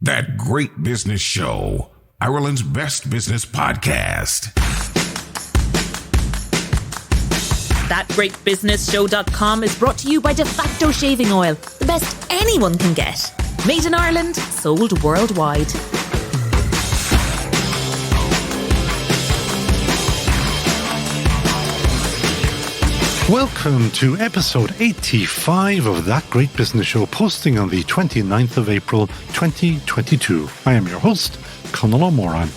That Great Business Show, Ireland's best business podcast. ThatGreatBusinessShow.com is brought to you by De Facto Shaving Oil, the best anyone can get. Made in Ireland, sold worldwide. Welcome to episode 85 of That Great Business Show, posting on the 29th of April 2022. I am your host, Conal O'Moran.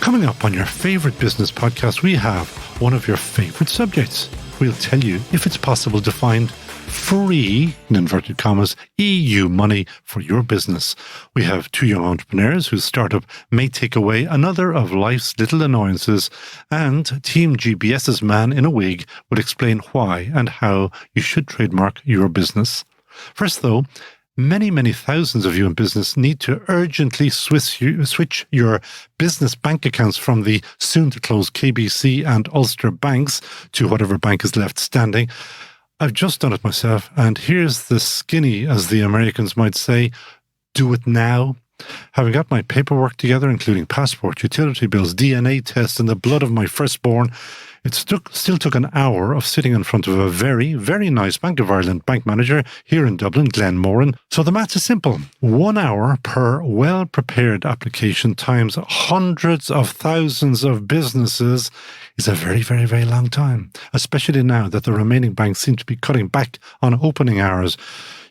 Coming up on your favourite business podcast, we have one of your favourite subjects. We'll tell you if it's possible to find free, in inverted commas, EU money for your business. We have two young entrepreneurs whose startup may take away another of life's little annoyances, and TeamGBS's man in a wig will explain why and how you should trademark your business. First though, many thousands of you in business need to urgently switch your business bank accounts from the soon-to-close KBC and Ulster banks to whatever bank is left standing. I've just done it myself, and here's the skinny, as the Americans might say, do it now. Having got my paperwork together, including passport, utility bills, DNA test, and the blood of my firstborn, it still took an hour of sitting in front of a very nice Bank of Ireland bank manager here in Dublin, Glenn Moran. So the maths is simple. 1 hour per well-prepared application times hundreds of thousands of businesses is a very long time, especially now that the remaining banks seem to be cutting back on opening hours.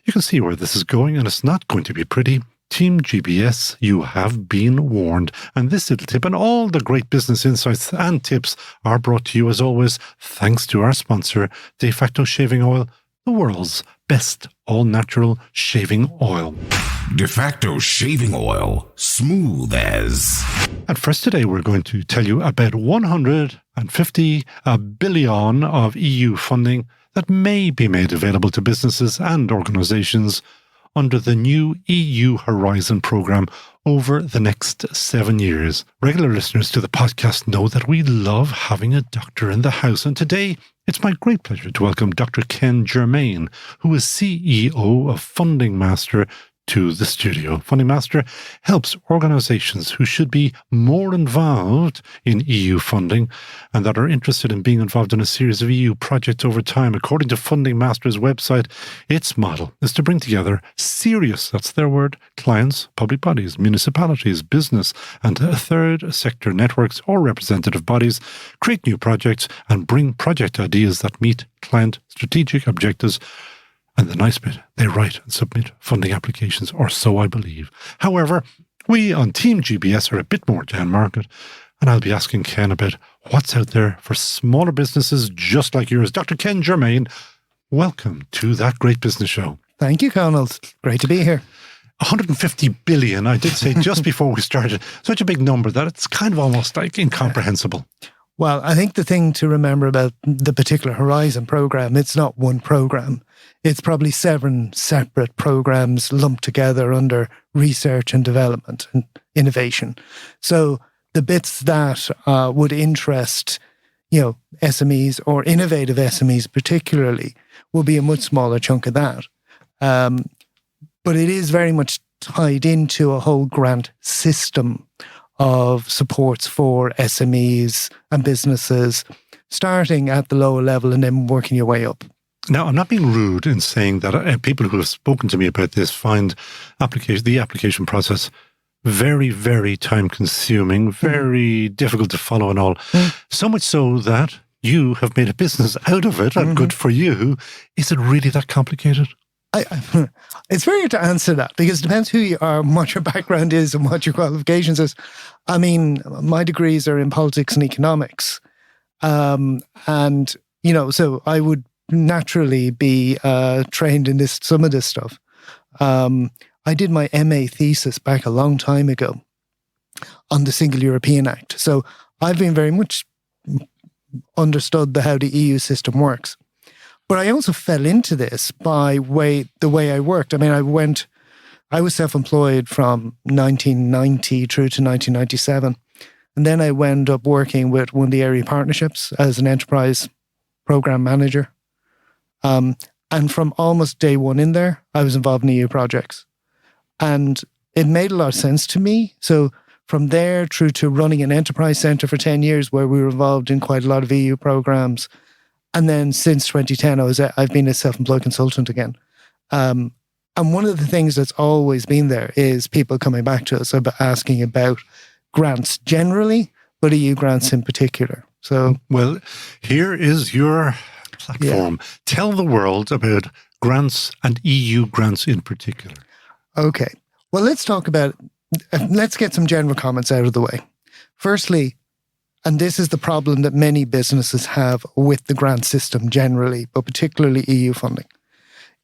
You can see where this is going, and it's not going to be pretty. TeamGBS, you have been warned. And this little tip and all the great business insights and tips are brought to you, as always, thanks to our sponsor, De Facto Shaving Oil, the world's best all-natural shaving oil. De Facto Shaving Oil, smooth as. And first today, we're going to tell you about 150 billion of EU funding that may be made available to businesses and organisations under the new EU Horizon programme over the next 7 years. Regular listeners to the podcast know that we love having a doctor in the house, and today it's my great pleasure to welcome Dr. Ken Germaine, who is CEO of Funding Master, to the studio. Funding Master helps organisations who should be more involved in EU funding and that are interested in being involved in a series of EU projects over time. According to Funding Master's website, its model is to bring together serious, that's their word, clients, public bodies, municipalities, business, and third sector networks or representative bodies, create new projects and bring project ideas that meet client strategic objectives. And the nice bit, they write and submit funding applications, or so I believe. However, we on TeamGBS are a bit more down market, and I'll be asking Ken about what's out there for smaller businesses just like yours. Dr. Ken Germaine, welcome to That Great Business Show. Thank you, Conal. Great to be here. 150 billion, I did say just before we started, such a big number that it's kind of almost like incomprehensible. Well, I think the thing to remember about the particular Horizon program, it's not one program. It's probably 7 separate programs lumped together under research and development and innovation. So the bits that would interest, SMEs or innovative SMEs particularly will be a much smaller chunk of that. But it is very much tied into a whole grant system of supports for SMEs and businesses, starting at the lower level and then working your way up. Now, I'm not being rude in saying that people who have spoken to me about this find the application process very time-consuming, very difficult to follow and all. So much so that you have made a business out of it, and good for you. Is it really that complicated? It's very hard to answer that because it depends who you are, what your background is and what your qualifications is. I mean, my degrees are in politics and economics. So I would naturally be trained in some of this stuff. I did my MA thesis back a long time ago on the Single European Act. So I've been very much understood how the EU system works. But I also fell into this by the way I worked. I mean, I was self-employed from 1990 through to 1997. And then I wound up working with one of the area partnerships as an enterprise program manager. And from almost day one in there, I was involved in EU projects. And it made a lot of sense to me. So from there through to running an enterprise centre for 10 years where we were involved in quite a lot of EU programs. And then since 2010, I've been a self-employed consultant again. And one of the things that's always been there is people coming back to us asking about grants generally, but EU grants in particular. So, well, here is your platform. Yeah. Tell the world about grants and EU grants in particular. Okay. Well, let's get some general comments out of the way. Firstly, and this is the problem that many businesses have with the grant system generally, but particularly EU funding,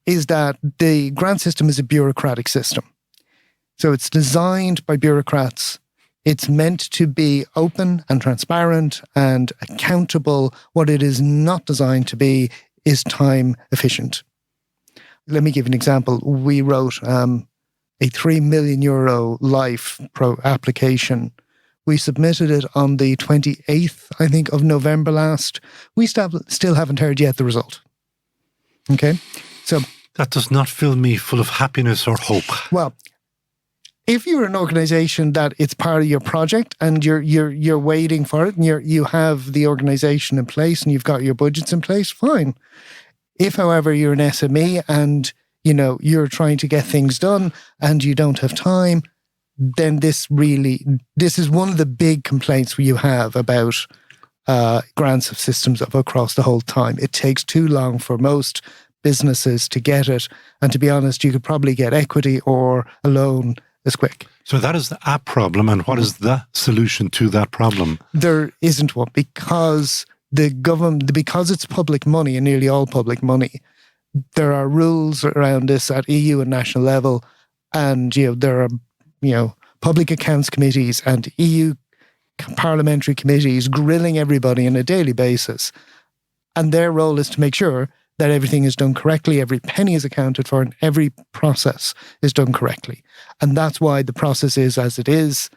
is that the grant system is a bureaucratic system. So it's designed by bureaucrats. It's meant to be open and transparent and accountable. What it is not designed to be is time efficient. Let me give an example. We wrote a €3 million life application. We submitted it on the 28th, I think, of November last. We still haven't heard yet the result. Okay? So that does not fill me full of happiness or hope. Well, if you're an organization that it's part of your project and you're waiting for it and you have the organization in place and you've got your budgets in place, fine. If, however, you're an SME and you're trying to get things done and you don't have time, then this is one of the big complaints you have about grants of systems across the whole time. It takes too long for most businesses to get it. And to be honest, you could probably get equity or a loan as quick. So that is a problem. And what is the solution to that problem? There isn't one because the government, because it's public money and nearly all public money, there are rules around this at EU and national level. And, there are, public accounts committees and EU parliamentary committees grilling everybody on a daily basis. And their role is to make sure that everything is done correctly, every penny is accounted for, and every process is done correctly. And that's why the process is as it is.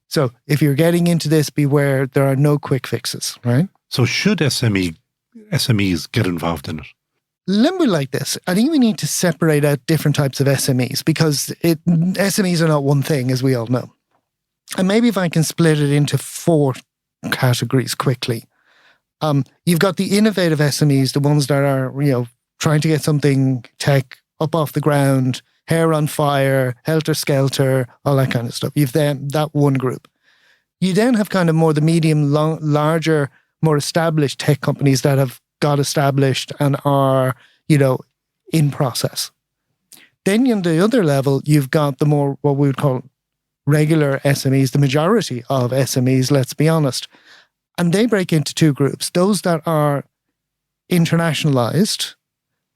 So if you're getting into this, beware, there are no quick fixes, right? So should SMEs get involved in it? Let me like this. I think we need to separate out different types of SMEs because SMEs are not one thing, as we all know. And maybe if I can split it into 4 categories quickly. You've got the innovative SMEs, the ones that are, trying to get something tech up off the ground, hair on fire, helter-skelter, all that kind of stuff. You've then that one group. You then have kind of more the medium, larger, more established tech companies that have got established and are, in process. Then on the other level, you've got the more, what we would call regular SMEs, the majority of SMEs, let's be honest. And they break into 2 groups, those that are internationalized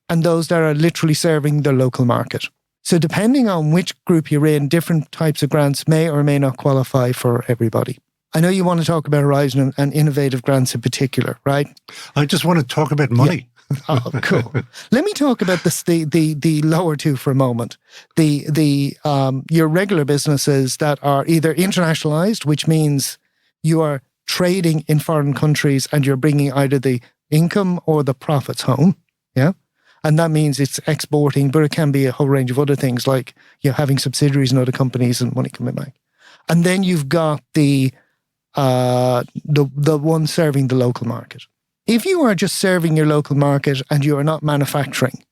and those that are literally serving their local market. So depending on which group you're in, different types of grants may or may not qualify for everybody. I know you want to talk about Horizon and innovative grants in particular, right? I just want to talk about money. Yeah. Oh, cool. Let me talk about the lower 2 for a moment. Your regular businesses that are either internationalized, which means you are trading in foreign countries and you're bringing either the income or the profits home, yeah? And that means it's exporting, but it can be a whole range of other things like having subsidiaries in other companies and money coming back. And then you've got the one serving the local market. If you are just serving your local market and you are not manufacturing,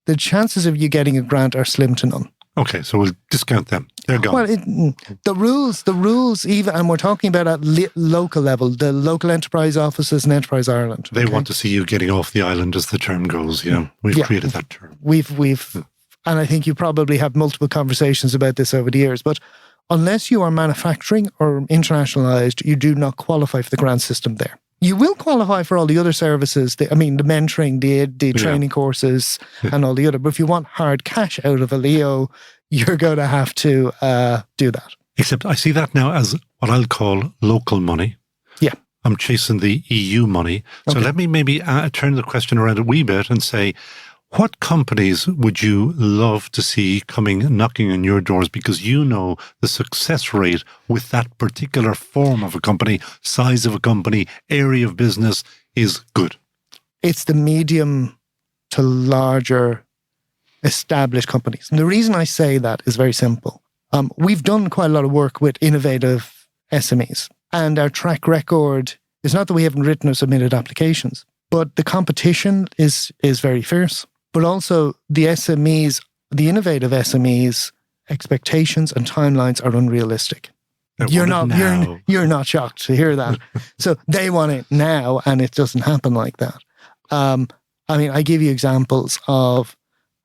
the chances of you getting a grant are slim to none. Okay, so we'll discount them. They're gone. Well, the rules, even, and we're talking about at local level, the local enterprise offices in Enterprise Ireland. They want to see you getting off the island, as the term goes. Yeah, we've created that term. We've, and I think you probably have multiple conversations about this over the years. But unless you are manufacturing or internationalized, you do not qualify for the grant system there. You will qualify for all the other services, the mentoring, the training courses and all the other. But if you want hard cash out of a Leo, you're going to have to do that. Except I see that now as what I'll call local money. Yeah. I'm chasing the EU money. So let me maybe turn the question around a wee bit and say, what companies would you love to see knocking on your doors because the success rate with that particular form of a company, size of a company, area of business is good? It's the medium to larger established companies. And the reason I say that is very simple. We've done quite a lot of work with innovative SMEs, and our track record is not that we haven't written or submitted applications, but the competition is very fierce. But also the SMEs, the innovative SMEs, expectations and timelines are unrealistic. You're not shocked to hear that. So they want it now, and it doesn't happen like that. I give you examples of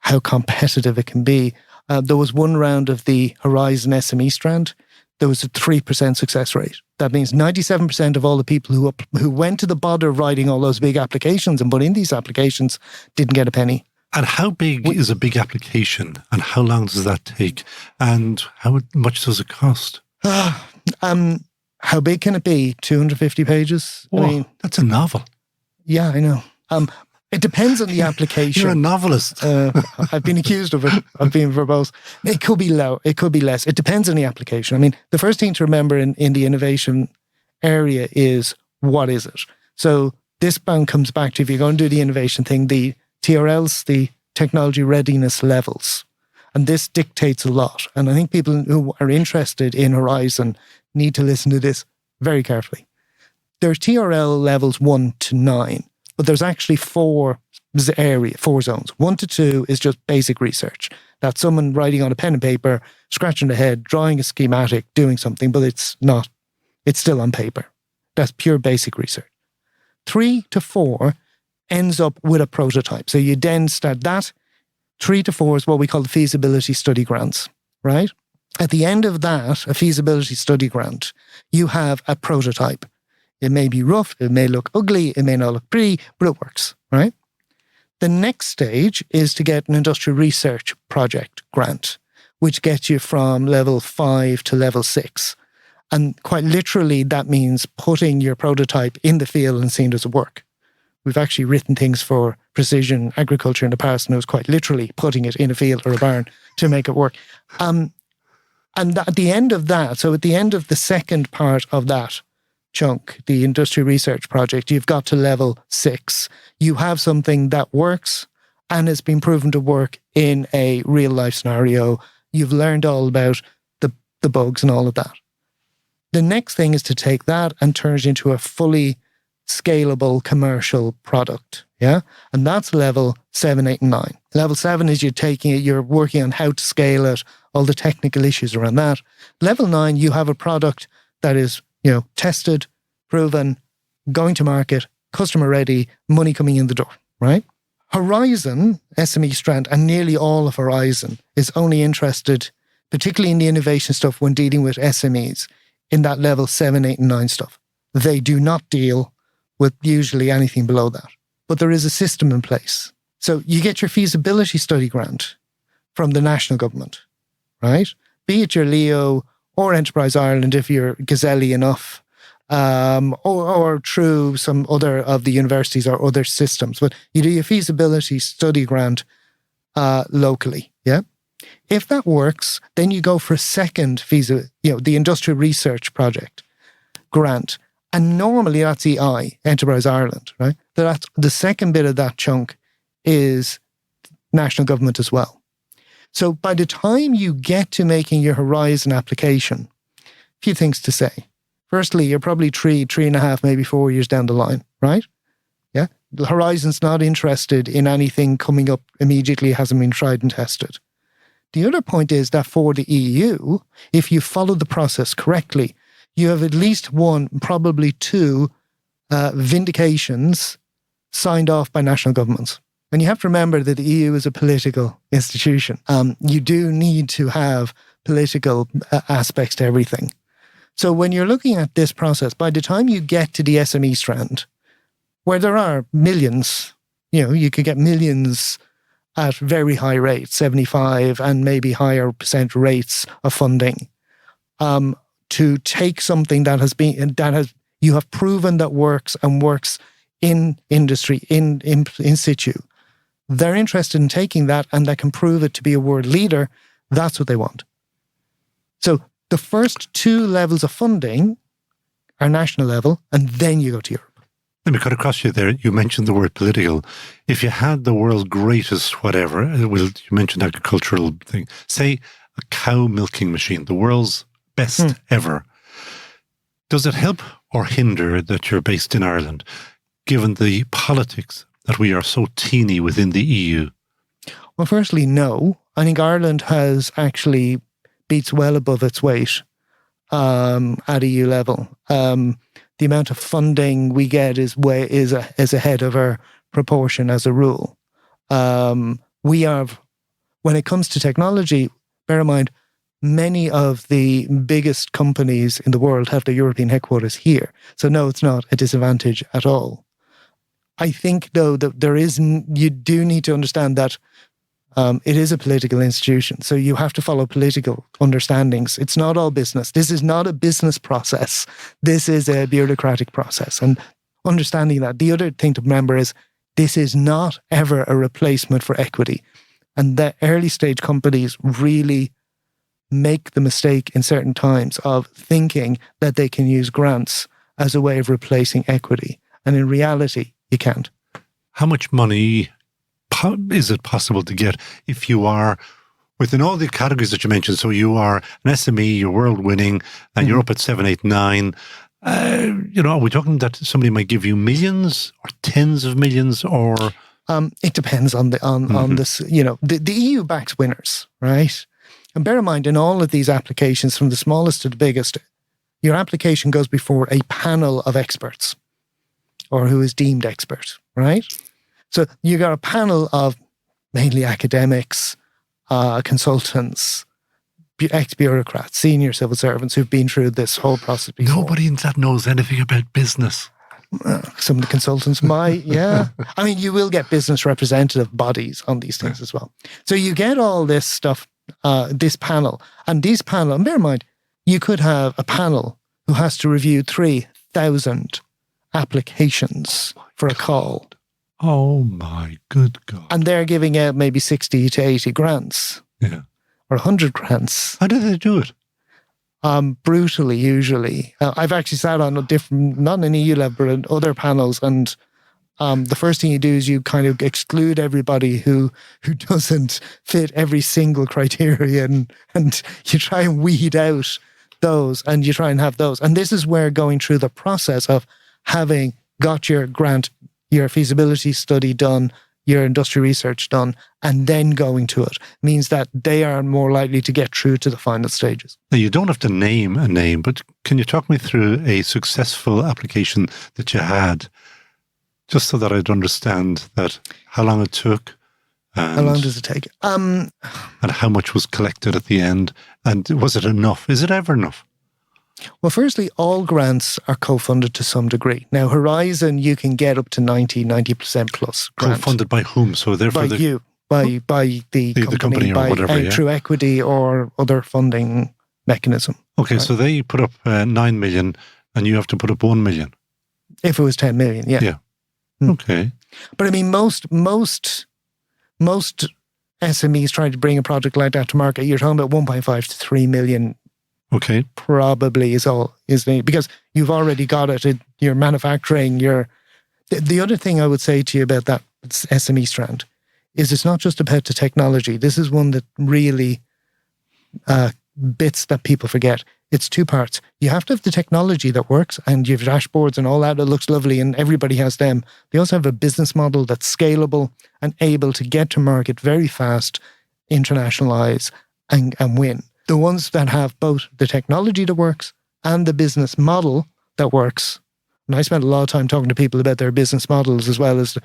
how competitive it can be. There was one round of the Horizon SME strand. There was a 3% success rate. That means 97% of all the people who went to the bother of writing all those big applications and put in these applications didn't get a penny. And how big is a big application? And how long does that take? And how much does it cost? How big can it be? 250 pages? Oh, that's a novel. Yeah, I know. It depends on the application. You're a novelist. I've been accused of it. I've been verbose. It could be low. It could be less. It depends on the application. I mean, the first thing to remember in the innovation area is, what is it? So this bound comes back to, if you're going to do the innovation thing, the TRLs, the technology readiness levels. And this dictates a lot. And I think people who are interested in Horizon need to listen to this very carefully. There's TRL levels 1 to 9. But there's actually four zones. 1 to 2 is just basic research. That's someone writing on a pen and paper, scratching the head, drawing a schematic, doing something, but it's still on paper. That's pure basic research. 3 to 4 ends up with a prototype. So you then start that. 3 to 4 is what we call the feasibility study grants, right? At the end of that, a feasibility study grant, you have a prototype. It may be rough, it may look ugly, it may not look pretty, but it works, right? The next stage is to get an industrial research project grant, which gets you from level 5 to level 6. And quite literally, that means putting your prototype in the field and seeing does it work. We've actually written things for precision agriculture in the past, and it was quite literally putting it in a field or a barn to make it work. And at the end of that, so at the end of the second part of that chunk, the industrial research project, you've got to level 6. You have something that works and has been proven to work in a real life scenario. You've learned all about the bugs and all of that. The next thing is to take that and turn it into a fully scalable commercial product. Yeah. And that's level 7, 8, and 9. Level 7 is you're working on how to scale it, all the technical issues around that. Level 9, you have a product that is, tested, proven, going to market, customer ready, money coming in the door, right? Horizon, SME strand, and nearly all of Horizon is only interested, particularly in the innovation stuff when dealing with SMEs, in that level 7, 8, and 9 stuff. They do not deal with usually anything below that. But there is a system in place. So you get your feasibility study grant from the national government, right? Be it your Leo or Enterprise Ireland if you're gazelle enough, or through some other of the universities or other systems. But you do your feasibility study grant locally, yeah? If that works, then you go for a second the industrial research project grant. And normally that's EI, Enterprise Ireland, right? That's the second bit of that chunk is national government as well. So by the time you get to making your Horizon application, a few things to say. Firstly, you're probably 3.5, maybe 4 years down the line, right? Yeah. The Horizon's not interested in anything coming up immediately, hasn't been tried and tested. The other point is that for the EU, if you follow the process correctly, you have at least one, probably two vindications signed off by national governments. And you have to remember that the EU is a political institution. You do need to have political aspects to everything. So when you're looking at this process, by the time you get to the SME strand, where there are millions, you could get millions at very high rates, 75 and maybe higher percent rates of funding, to take something you have proven that works and works in industry, in situ. They're interested in taking that and that can prove it to be a world leader. That's what they want. So the first 2 levels of funding are national level, and then you go to Europe. Let me cut across you there. You mentioned the word political. If you had the world's greatest whatever, you mentioned agricultural thing, say a cow milking machine, the world's best ever. Does it help or hinder that you're based in Ireland, given the politics that we are so teeny within the EU? Well, firstly, no. I think Ireland has actually beats well above its weight at EU level. The amount of funding we get is ahead of our proportion as a rule. We have, when it comes to technology, bear in mind, many of the biggest companies in the world have their European headquarters here. So no, it's not a disadvantage at all. I think, though, that you do need to understand that it is a political institution. So you have to follow political understandings. It's not all business. This is not a business process. This is a bureaucratic process. And understanding that, the other thing to remember is this is not ever a replacement for equity. And the early stage companies really make the mistake in certain times of thinking that they can use grants as a way of replacing equity. And in reality, you can't. How much money is it possible to get if you are within all the categories that you mentioned? So you are an SME, you're world winning, and you're up at 7, 8, 9. Are we talking that somebody might give you millions or tens of millions, or? It depends on this. The EU backs winners, right? And bear in mind, in all of these applications, from the smallest to the biggest, your application goes before a panel of experts, or who is deemed expert, right? So you got a panel of mainly academics, consultants, ex-bureaucrats, senior civil servants who've been through this whole process before. Nobody that knows anything about business. Some of the consultants might, yeah. I mean, you will get business representative bodies on these things as well. So you get all this stuff, this panel. And bear in mind, you could have a panel who has to review 3,000 applications for a call. Oh my good God. And they're giving out maybe 60 to 80 grants. Yeah. Or 100 grants. How do they do it? Brutally, usually. I've actually sat on not an EU level, but in other panels, and the first thing you do is you kind of exclude everybody who doesn't fit every single criterion, and you try and weed out those, and you try and have those. And this is where going through the process of having got your grant, your feasibility study done, your industry research done, and then going to it means that they are more likely to get through to the final stages. Now, you don't have to name a name, but can you talk me through a successful application that you had, just so that I'd understand that how long it took? How long does it take? And how much was collected at the end? And was it enough? Is it ever enough? Well, firstly, all grants are co-funded to some degree. Now, Horizon, you can get up to 90% plus grant. Co-funded by whom? So therefore by the company or whatever, through equity or other funding mechanism. Okay, right. So they put up 9 million and you have to put up 1 million. If it was 10 million, yeah. Yeah. Okay. But I mean, most SMEs trying to bring a project like that to market, you're talking about 1.5 to 3 million. Okay. Probably is because you've already got it. You're manufacturing. The other thing I would say to you about that SME strand is it's not just about the technology. This is one that really bits that people forget. It's two parts. You have to have the technology that works, and you have dashboards and all that. It looks lovely, and everybody has them. They also have a business model that's scalable and able to get to market very fast, internationalize, and win. The ones that have both the technology that works and the business model that works, and I spent a lot of time talking to people about their business models as well as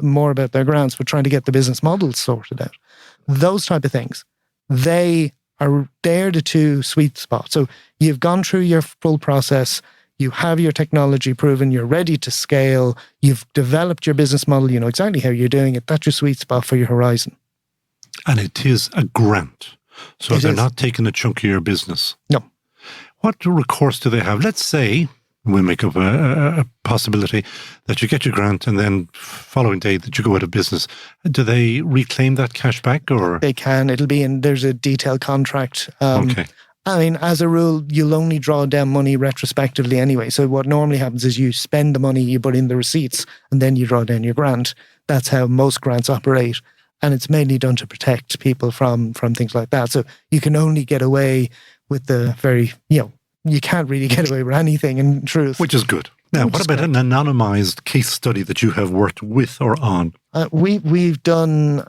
more about their grants, but trying to get the business models sorted out. Those type of things, they're the two sweet spots. So you've gone through your full process, you have your technology proven, you're ready to scale, you've developed your business model, you know exactly how you're doing it. That's your sweet spot for your Horizon. And it is a grant. So they're not taking a chunk of your business. No. What recourse do they have? Let's say, we'll make up a possibility that you get your grant and then following day that you go out of business. Do they reclaim that cash back, or? They can. It'll be there's a detailed contract. Okay. I mean, as a rule, you'll only draw down money retrospectively anyway. So what normally happens is you spend the money, you put in the receipts, and then you draw down your grant. That's how most grants operate. And it's mainly done to protect people from things like that. So you can only get away with the very, you can't really get away with anything in truth. Which is good. Now, what about an anonymized case study that you have worked with or on? We've done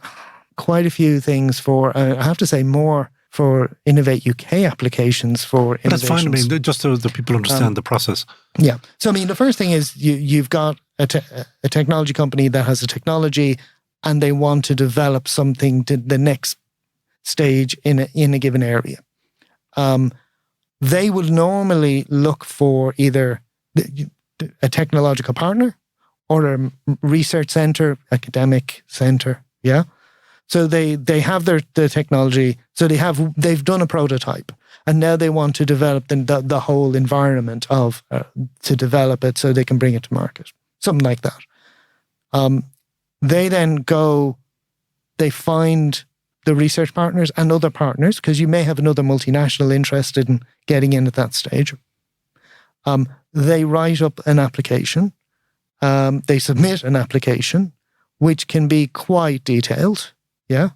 quite a few things for, I have to say more for Innovate UK applications for innovations. That's fine. I mean, just so that people understand the process. Yeah. So, I mean, the first thing is you've got a technology company that has a technology and they want to develop something to the next stage in a given area. They will normally look for either a technological partner or a research center, academic center. Yeah. So they have the technology. So they've done a prototype, and now they want to develop the whole environment to develop it so they can bring it to market. Something like that. They then they find the research partners and other partners, because you may have another multinational interested in getting in at that stage. They write up an application. They submit an application, which can be quite detailed. Yeah.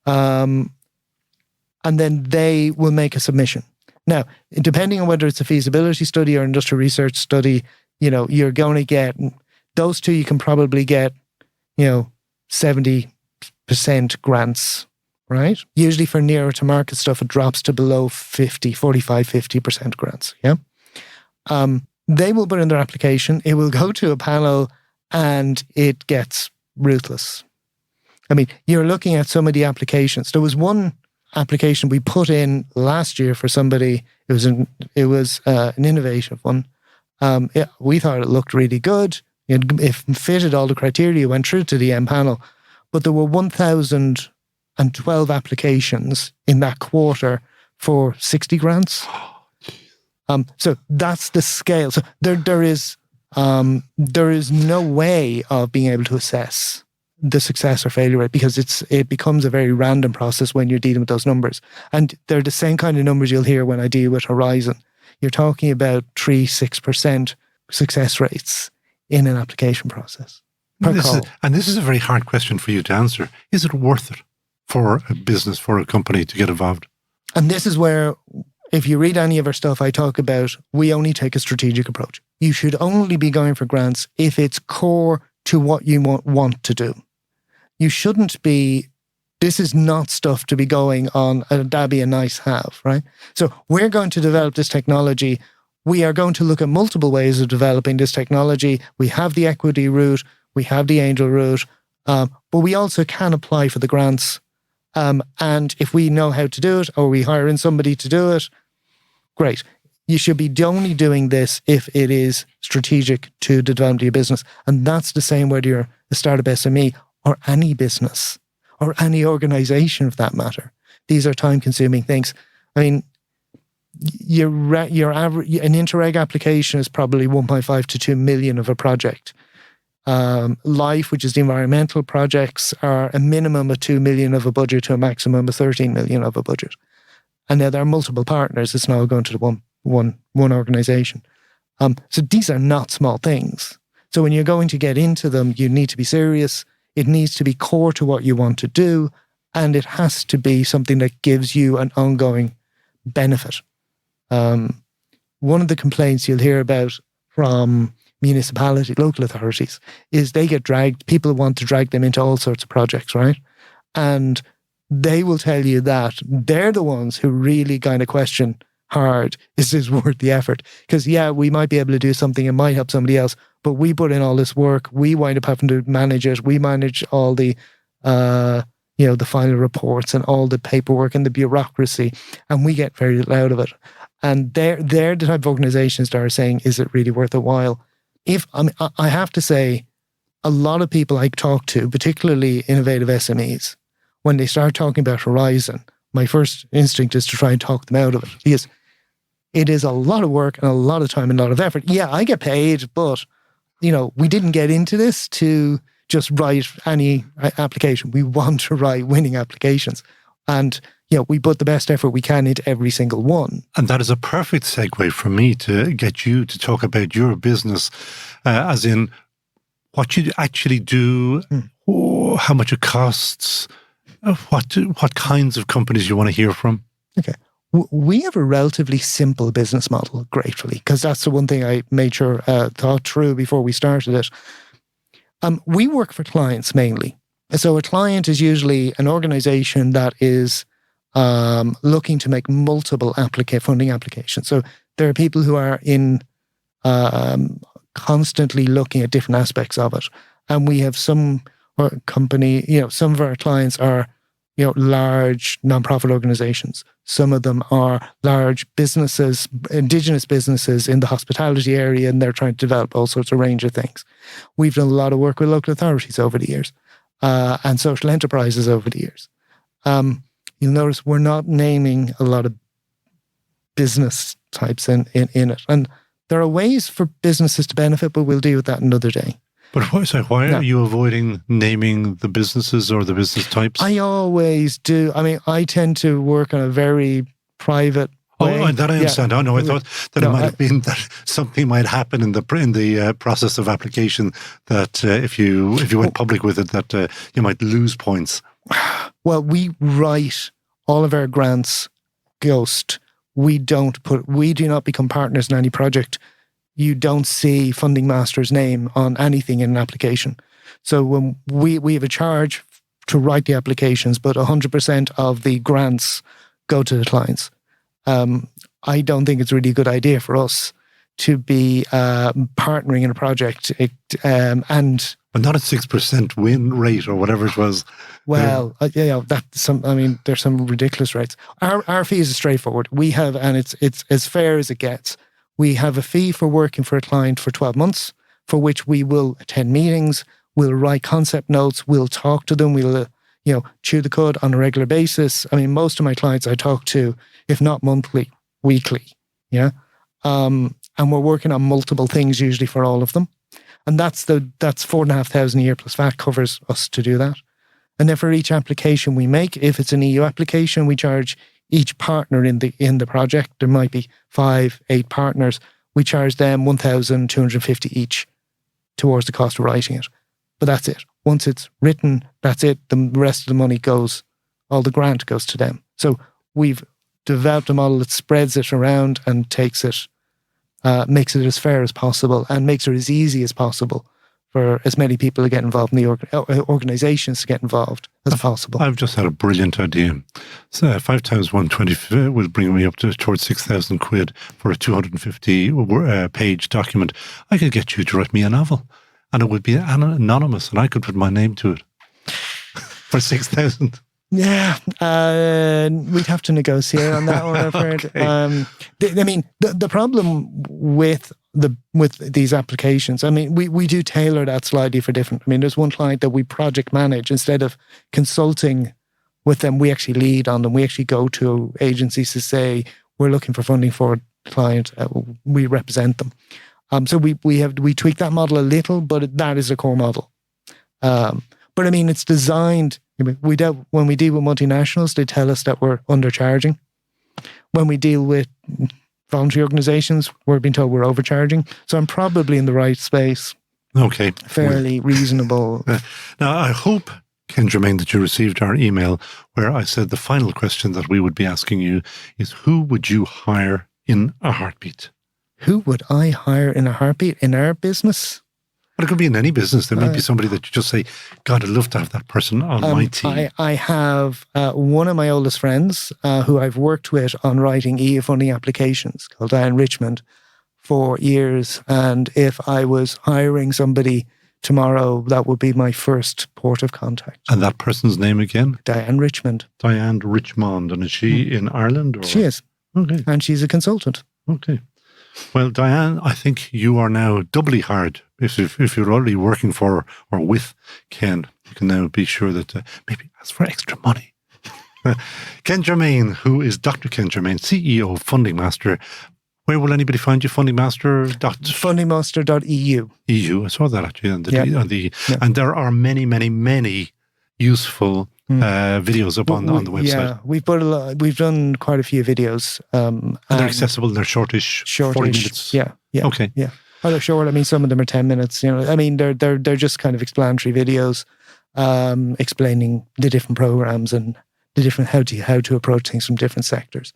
And then they will make a submission. Now, depending on whether it's a feasibility study or industrial research study, you're going to get those two, you can probably get, 70% grants, right? Usually for nearer to market stuff, it drops to below 50% grants. Yeah. They will put in their application. It will go to a panel and it gets ruthless. I mean, you're looking at some of the applications. There was one application we put in last year for somebody. It was an innovative one. We thought it looked really good. It fitted all the criteria, went through to the end panel. But there were 1,012 applications in that quarter for 60 grants. So that's the scale. So there is no way of being able to assess the success or failure rate, because it becomes a very random process when you're dealing with those numbers. And they're the same kind of numbers you'll hear when I deal with Horizon. You're talking about 3-6% success rates in an application process. This is a very hard question for you to answer. Is it worth it for a business, for a company to get involved? And this is where, if you read any of our stuff, I talk about we only take a strategic approach. You should only be going for grants if it's core to what you want to do. You shouldn't be, this is not stuff to be going on, that'd be a nice have, right? So we're going to develop this technology. We are going to look at multiple ways of developing this technology. We have the equity route, we have the angel route, but we also can apply for the grants. And if we know how to do it, or we hire in somebody to do it, great. You should be only doing this if it is strategic to the development of your business. And that's the same whether you're a startup SME or any business or any organization for that matter. These are time-consuming things. I mean, your average, an Interreg application is probably 1.5 to 2 million of a project. LIFE, which is the environmental projects, are a minimum of 2 million of a budget to a maximum of 13 million of a budget. And now there are multiple partners. It's now going to the one organization. So these are not small things. So when you're going to get into them, you need to be serious. It needs to be core to what you want to do. And it has to be something that gives you an ongoing benefit. One of the complaints you'll hear about from local authorities, is they get dragged, people want to drag them into all sorts of projects, right? And they will tell you that they're the ones who really kind of question hard, is this worth the effort? Because we might be able to do something, it might help somebody else, but we put in all this work, we wind up having to manage it, we manage all the the final reports and all the paperwork and the bureaucracy, and we get very little out of it. And they're the type of organizations that are saying, is it really worth a while? I have to say, a lot of people I talk to, particularly innovative SMEs, when they start talking about Horizon, my first instinct is to try and talk them out of it, because it is a lot of work and a lot of time and a lot of effort. Yeah, I get paid, but we didn't get into this to just write any application. We want to write winning applications. And we put the best effort we can into every single one. And that is a perfect segue for me to get you to talk about your business, as in what you actually do, how much it costs, what kinds of companies you want to hear from? Okay. We have a relatively simple business model, gratefully, because that's the one thing I made sure thought through before we started it. We work for clients mainly. So a client is usually an organization that is looking to make multiple funding applications. So there are people who are in constantly looking at different aspects of it. And we have some company, some of our clients are large nonprofit organizations. Some of them are large businesses, indigenous businesses in the hospitality area, and they're trying to develop all sorts of range of things. We've done a lot of work with local authorities over the years and social enterprises over the years. You'll notice we're not naming a lot of business types in it. And there are ways for businesses to benefit, but we'll deal with that another day. But why are you avoiding naming the businesses or the business types? I always do. I mean, I tend to work on a very private way. Oh, that I understand. Yeah. Oh, no, I thought that it might have been that something might happen in the process of application that if you went public with it, that you might lose points. Well, we write all of our grants ghost. We do not become partners in any project. You don't see Funding Master's name on anything in an application. So when we have a charge to write the applications, but 100% of the grants go to the clients. I don't think it's really a good idea for us to be partnering in a project and... But not a 6% win rate or whatever it was. Well, there's some ridiculous rates. Our fee is straightforward. We have, and it's as fair as it gets. We have a fee for working for a client for 12 months, for which we will attend meetings, we'll write concept notes, we'll talk to them, we'll chew the cud on a regular basis. I mean, most of my clients I talk to, if not monthly, weekly. Yeah, and we're working on multiple things usually for all of them. And that's $4,500 a year plus VAT covers us to do that. And then for each application we make, if it's an EU application, we charge each partner in the project. There might be 5-8 partners. We charge them $1,250 each towards the cost of writing it. But that's it. Once it's written, that's it. The rest of the money all the grant goes to them. So we've developed a model that spreads it around and makes it as fair as possible and makes it as easy as possible for as many people to get involved in the organizations to get involved as possible. I've just had a brilliant idea. So 5 times 120 will bring me up towards 6,000 quid for a 250 page document. I could get you to write me a novel and it would be anonymous and I could put my name to it for 6,000. Yeah, we'd have to negotiate on that one, I've heard. Okay. The problem with these applications, we do tailor that slightly for different. There's one client that we project manage. Instead of consulting with them, we actually lead on them. We actually go to agencies to say, we're looking for funding for a client. We represent them. So we tweak that model a little, but that is a core model. But it's designed... When we deal with multinationals, they tell us that we're undercharging. When we deal with voluntary organizations, we're being told we're overcharging. So I'm probably in the right space. Okay. Fairly reasonable. Now, I hope, Ken Germaine, that you received our email where I said the final question that we would be asking you is, who would you hire in a heartbeat? Who would I hire in a heartbeat in our business? But it could be in any business. There might be somebody that you just say, God, I'd love to have that person on my team. I have one of my oldest friends who I've worked with on writing EU funding applications, called Diane Richmond, for years. And if I was hiring somebody tomorrow, that would be my first port of contact. And that person's name again? Diane Richmond. Diane Richmond. And is she in Ireland? Or? She is. Okay. And she's a consultant. Okay. Well, Diane, I think you are now doubly hard. If you're already working for or with Ken, you can now be sure that maybe ask for extra money. Ken Germaine, who is Dr. Ken Germaine, CEO of Funding Master. Where will anybody find you? Fundingmaster.eu. EU. I saw that actually and there are many, many, many useful videos up on the website. Yeah, we've done quite a few videos. And they're accessible. They're shortish. 40 minutes. Yeah. Okay. Yeah. Oh, they're short. Some of them are 10 minutes. They're just kind of explanatory videos. explaining the different programs and the different how to approach things from different sectors.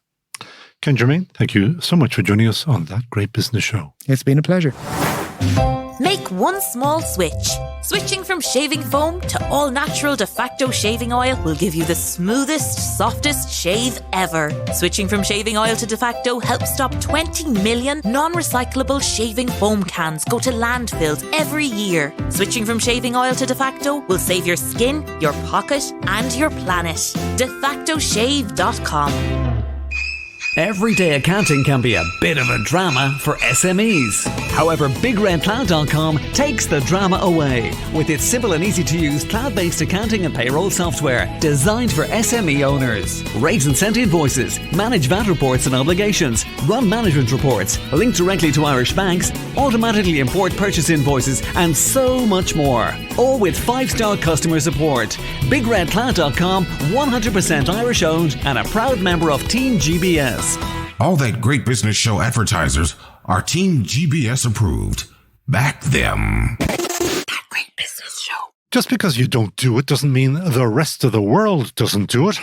Ken, Germaine, thank you so much for joining us on That Great Business Show. It's been a pleasure. Make one small switch. Switching from shaving foam to all-natural de facto shaving oil will give you the smoothest, softest shave ever. Switching from shaving oil to de facto helps stop 20 million non-recyclable shaving foam cans go to landfills every year. Switching from shaving oil to de facto will save your skin, your pocket and your planet. defactoshave.com. Everyday accounting can be a bit of a drama for SMEs. However, BigRedCloud.com takes the drama away with its simple and easy to use cloud-based accounting and payroll software designed for SME owners. Raise and send invoices, manage VAT reports and obligations, run management reports, link directly to Irish banks, automatically import purchase invoices, and so much more. All with 5-star customer support. BigRedCloud.com, 100% Irish owned and a proud member of TeamGBS. All That Great Business Show advertisers are TeamGBS approved. Back them. That Great Business Show. Just because you don't do it doesn't mean the rest of the world doesn't do it.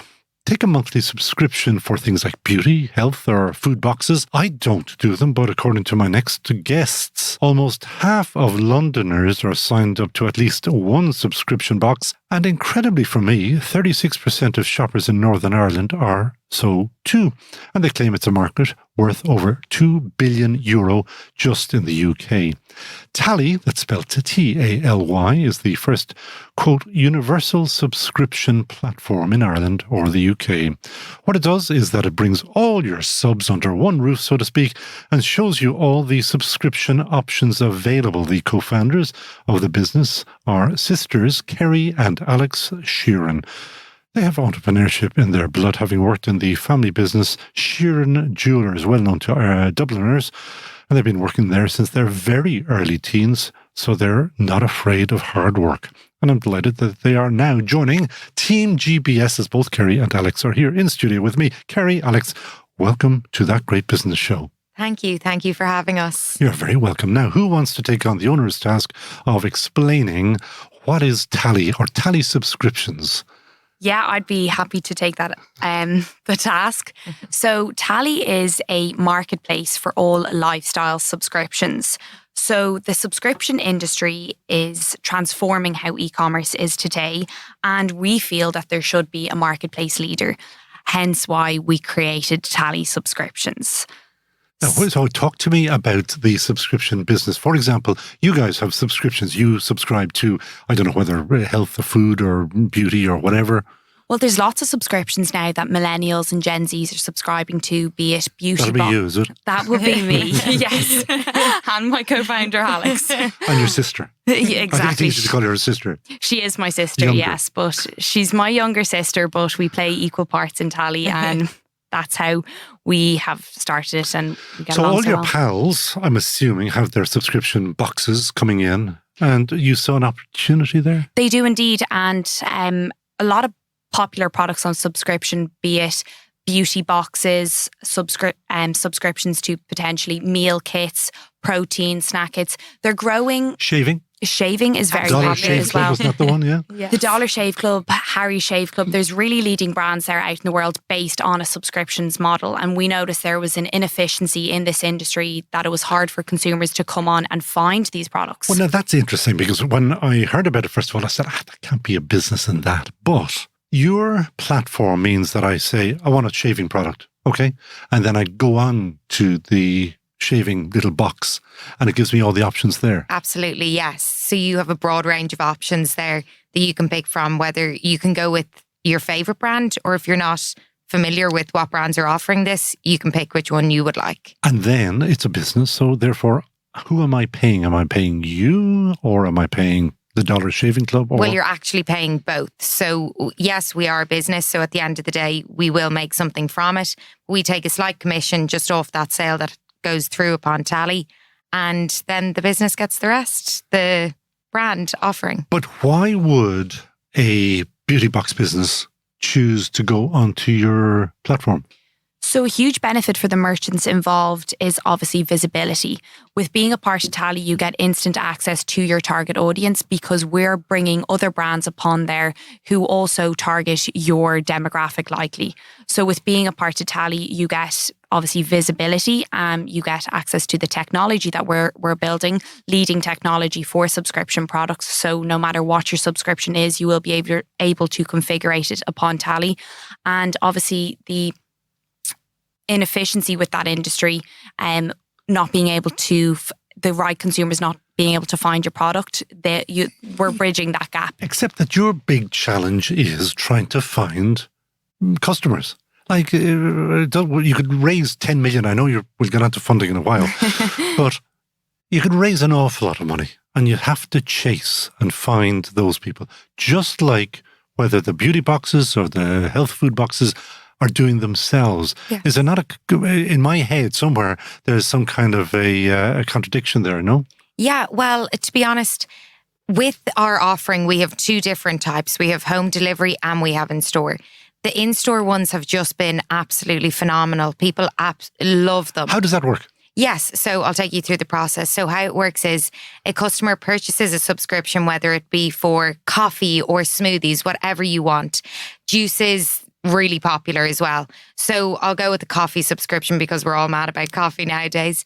Take a monthly subscription for things like beauty, health, or food boxes. I don't do them, but according to my next guests, almost half of Londoners are signed up to at least one subscription box. And incredibly for me, 36% of shoppers in Northern Ireland are so too. And they claim it's a market worth over €2 billion just in the UK. Tally, that's spelled T-A-L-Y, is the first, quote, universal subscription platform in Ireland or the UK. What it does is that it brings all your subs under one roof, so to speak, and shows you all the subscription options available. The co-founders of the business are sisters Kerry and Alex Sheeran. They have entrepreneurship in their blood, having worked in the family business Sheeran Jewellers, well known to Dubliners, and they've been working there since their very early teens, so they're not afraid of hard work. And I'm delighted that they are now joining TeamGBS, as both Kerry and Alex are here in studio with me. Kerry, Alex, welcome to That Great Business Show. Thank you. Thank you for having us. You're very welcome. Now, who wants to take on the onerous task of explaining what is Tally or Tally subscriptions? Yeah, I'd be happy to take that the task. So Tally is a marketplace for all lifestyle subscriptions. So the subscription industry is transforming how e-commerce is today, and we feel that there should be a marketplace leader. Hence why we created Tally subscriptions. Now, so talk to me about the subscription business. For example, you guys have subscriptions. You subscribe to, I don't know whether health or food or beauty or whatever. Well, there's lots of subscriptions now that millennials and Gen Zs are subscribing to, be it beauty That'll be you, is it? That would be me, yes. And my co-founder, Alex. And your sister. Yeah, I think exactly. it's easy to call her a sister. She is my sister, Younger. yes. But she's my younger sister, but we play equal parts in Tally and that's how we have started it, and we get So along all so your well. pals, I'm assuming, have their subscription boxes coming in, and you saw an opportunity there? They do indeed, and a lot of popular products on subscription, be it beauty boxes, subscriptions to potentially meal kits, protein snack kits. They're growing. Shaving? Shaving is very Dollar popular Shave as Club, well. wasn't that the one, yeah? The Dollar Shave Club, Harry Shave Club, there's really leading brands there out in the world based on a subscriptions model. And we noticed there was an inefficiency in this industry, that it was hard for consumers to come on and find these products. Well, now that's interesting, because when I heard about it, first of all, I said, that can't be a business in that. But your platform means that I say, I want a shaving product, okay? And then I go on to the shaving little box and it gives me all the options there. Absolutely, yes. So you have a broad range of options there that you can pick from, whether you can go with your favourite brand, or if you're not familiar with what brands are offering this, you can pick which one you would like. And then it's a business, so therefore, who am I paying? Am I paying you, or am I paying the Dollar Shaving Club? Or? Well, you're actually paying both. So yes, we are a business, so at the end of the day, we will make something from it. We take a slight commission just off that sale that goes through upon Tally, and then the business gets the rest, the brand offering. But why would a beauty box business choose to go onto your platform? So a huge benefit for the merchants involved is obviously visibility. With being a part of Tally, you get instant access to your target audience because we're bringing other brands upon there who also target your demographic likely. So with being a part of Tally, you get obviously visibility, you get access to the technology that we're building, leading technology for subscription products. So no matter what your subscription is, you will be able to configure it upon Tally. And obviously the inefficiency with that industry, not being able to, the right consumers not being able to find your product, we're bridging that gap. Except that your big challenge is trying to find customers. Like, you could raise 10 million. I know we'll get onto funding in a while, but you could raise an awful lot of money and you have to chase and find those people. Just like whether the beauty boxes or the health food boxes are doing themselves. Yeah. Is there not in my head somewhere, there's some kind of a contradiction there, no? Yeah, well, to be honest, with our offering, we have two different types. We have home delivery and we have in-store. The in-store ones have just been absolutely phenomenal. People love them. How does that work? Yes, so I'll take you through the process. So how it works is a customer purchases a subscription, whether it be for coffee or smoothies, whatever you want. Juices, really popular as well. So I'll go with the coffee subscription because we're all mad about coffee nowadays.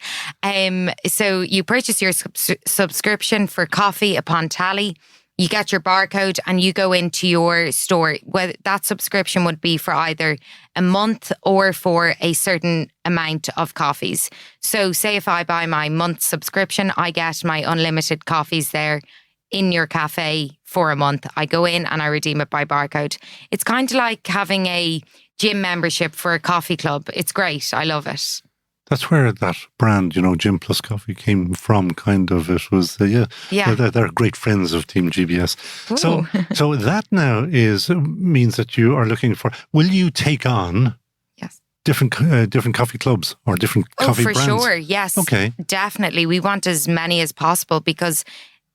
So you purchase your subscription for coffee upon Tally. You get your barcode and you go into your store. Whether that subscription would be for either a month or for a certain amount of coffees. So say if I buy my month subscription, I get my unlimited coffees there in your cafe for a month. I go in and I redeem it by barcode. It's kind of like having a gym membership for a coffee club. It's great. I love it. That's where that brand, Gym Plus Coffee came from, kind of. It was, they're great friends of TeamGBS. Ooh. So that now means that you are looking for, will you take on different coffee clubs or different coffee brands? Oh, for sure. Yes. Okay. Definitely. We want as many as possible because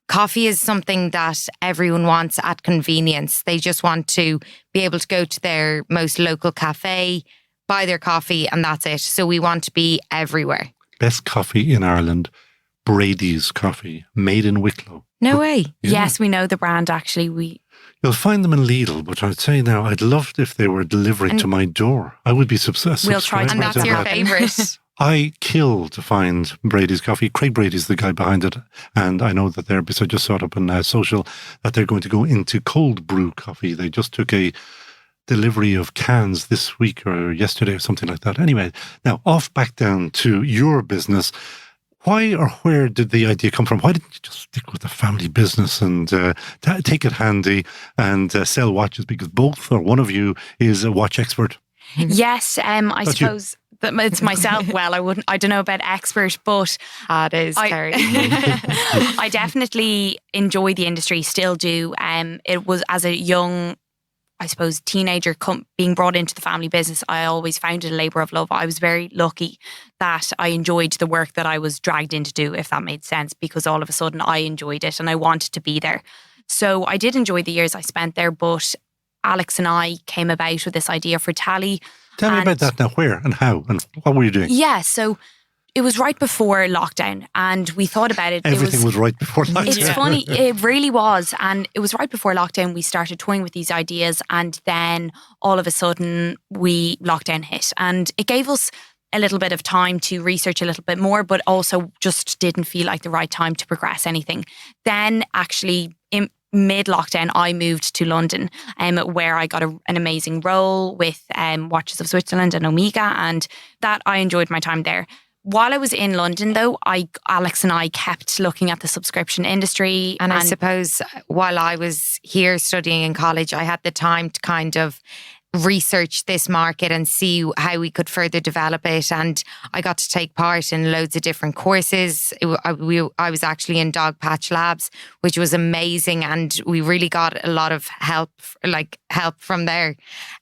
coffee is something that everyone wants at convenience. They just want to be able to go to their most local cafe, buy their coffee, and that's it. So we want to be everywhere. Best coffee in Ireland, Brady's Coffee, made in Wicklow. No way. Yeah. Yes, we know the brand actually. You'll find them in Lidl, but I'd say now I'd love it if they were delivering to my door. I would be subscribed. We'll try, and that's your favourite. I kill to find Brady's Coffee. Craig Brady's the guy behind it. And I know that I just saw it up on social, that they're going to go into cold brew coffee. They just took a delivery of cans this week or yesterday or something like that. Anyway, now back down to your business. Why or where did the idea come from? Why didn't you just stick with the family business and take it handy and sell watches? Because both or one of you is a watch expert. Yes, I suppose that it's myself. Well, I don't know about expert, but it is, Kerry. I definitely enjoy the industry, still do. It was as a young, I suppose, teenager being brought into the family business, I always found it a labour of love. I was very lucky that I enjoyed the work that I was dragged in to do, if that made sense, because all of a sudden I enjoyed it and I wanted to be there. So I did enjoy the years I spent there, but Alex and I came about with this idea for Tally. Tell me about that now. Where and how and what were you doing? Yeah, so it was right before lockdown and we thought about it. Everything was right before lockdown. It's funny, it really was. And it was right before lockdown we started toying with these ideas, and then all of a sudden lockdown hit, and it gave us a little bit of time to research a little bit more, but also just didn't feel like the right time to progress anything. Then actually in mid-lockdown, I moved to London, where I got an amazing role with Watches of Switzerland and Omega, and that I enjoyed my time there. While I was in London, though, Alex and I kept looking at the subscription industry. And I suppose while I was here studying in college, I had the time to kind of research this market and see how we could further develop it. And I got to take part in loads of different courses. I was actually in Dog Patch Labs, which was amazing. And we really got a lot of help from there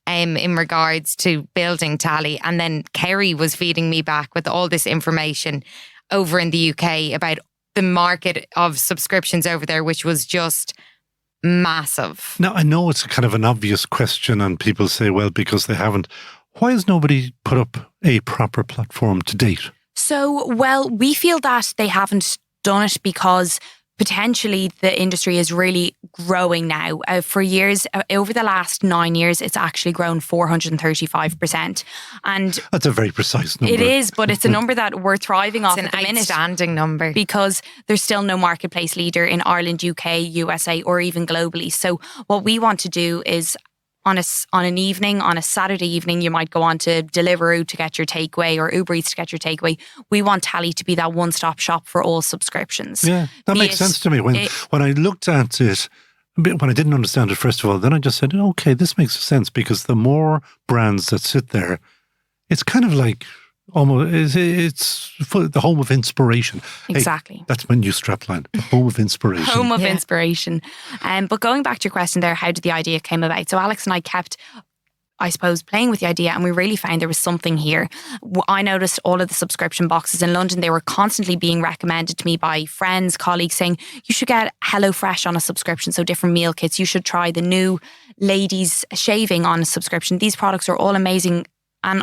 in regards to building Tally. And then Kerry was feeding me back with all this information over in the UK about the market of subscriptions over there, which was just massive. Now, I know it's kind of an obvious question and people say, well, because they haven't. Why has nobody put up a proper platform to date? So, well, we feel that they haven't done it because potentially the industry is really growing now. For years, over the last 9 years, it's actually grown 435%. And that's a very precise number. It is, but it's a number that we're thriving off at the minute. It's an outstanding number. Because there's still no marketplace leader in Ireland, UK, USA, or even globally. So what we want to do is on a Saturday evening, you might go on to Deliveroo to get your takeaway or Uber Eats to get your takeaway. We want Tally to be that one-stop shop for all subscriptions. Yeah, that makes sense to me. When I looked at it, when I didn't understand it, first of all, then I just said, okay, this makes sense, because the more brands that sit there, it's kind of like almost, it's the home of inspiration. Exactly. Hey, that's my new strapline, the home of inspiration. Home of inspiration. But going back to your question there, how did the idea come about? So Alex and I kept, I suppose, playing with the idea, and we really found there was something here. I noticed all of the subscription boxes in London, they were constantly being recommended to me by friends, colleagues, saying, you should get HelloFresh on a subscription, so different meal kits. You should try the new ladies shaving on a subscription. These products are all amazing. And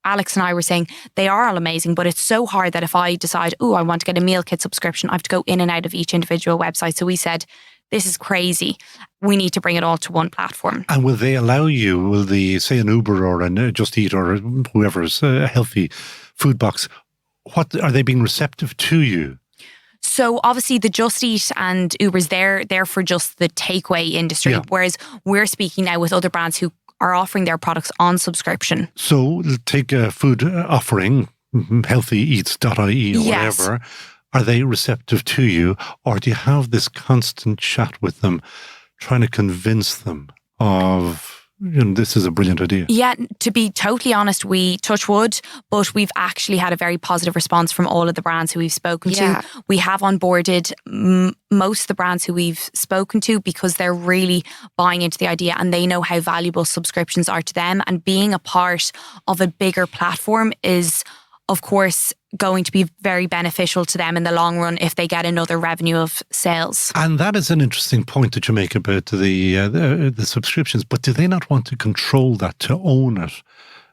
Alex and I were saying they are all amazing, but it's so hard that if I decide, I want to get a meal kit subscription, I have to go in and out of each individual website. So we said, this is crazy. We need to bring it all to one platform. And will they allow you, will they, say an Uber or a Just Eat or whoever's a healthy food box, what are they being receptive to you? So obviously the Just Eat and Uber's, they're for just the takeaway industry, whereas we're speaking now with other brands who are offering their products on subscription. So take a food offering, healthyeats.ie or whatever. Are they receptive to you, or do you have this constant chat with them, trying to convince them of, this is a brilliant idea? Yeah, to be totally honest, we touch wood, but we've actually had a very positive response from all of the brands who we've spoken to. We have onboarded most of the brands who we've spoken to because they're really buying into the idea and they know how valuable subscriptions are to them. And being a part of a bigger platform is, of course, going to be very beneficial to them in the long run if they get another revenue of sales. And that is an interesting point that you make about the subscriptions. But do they not want to control that, to own it?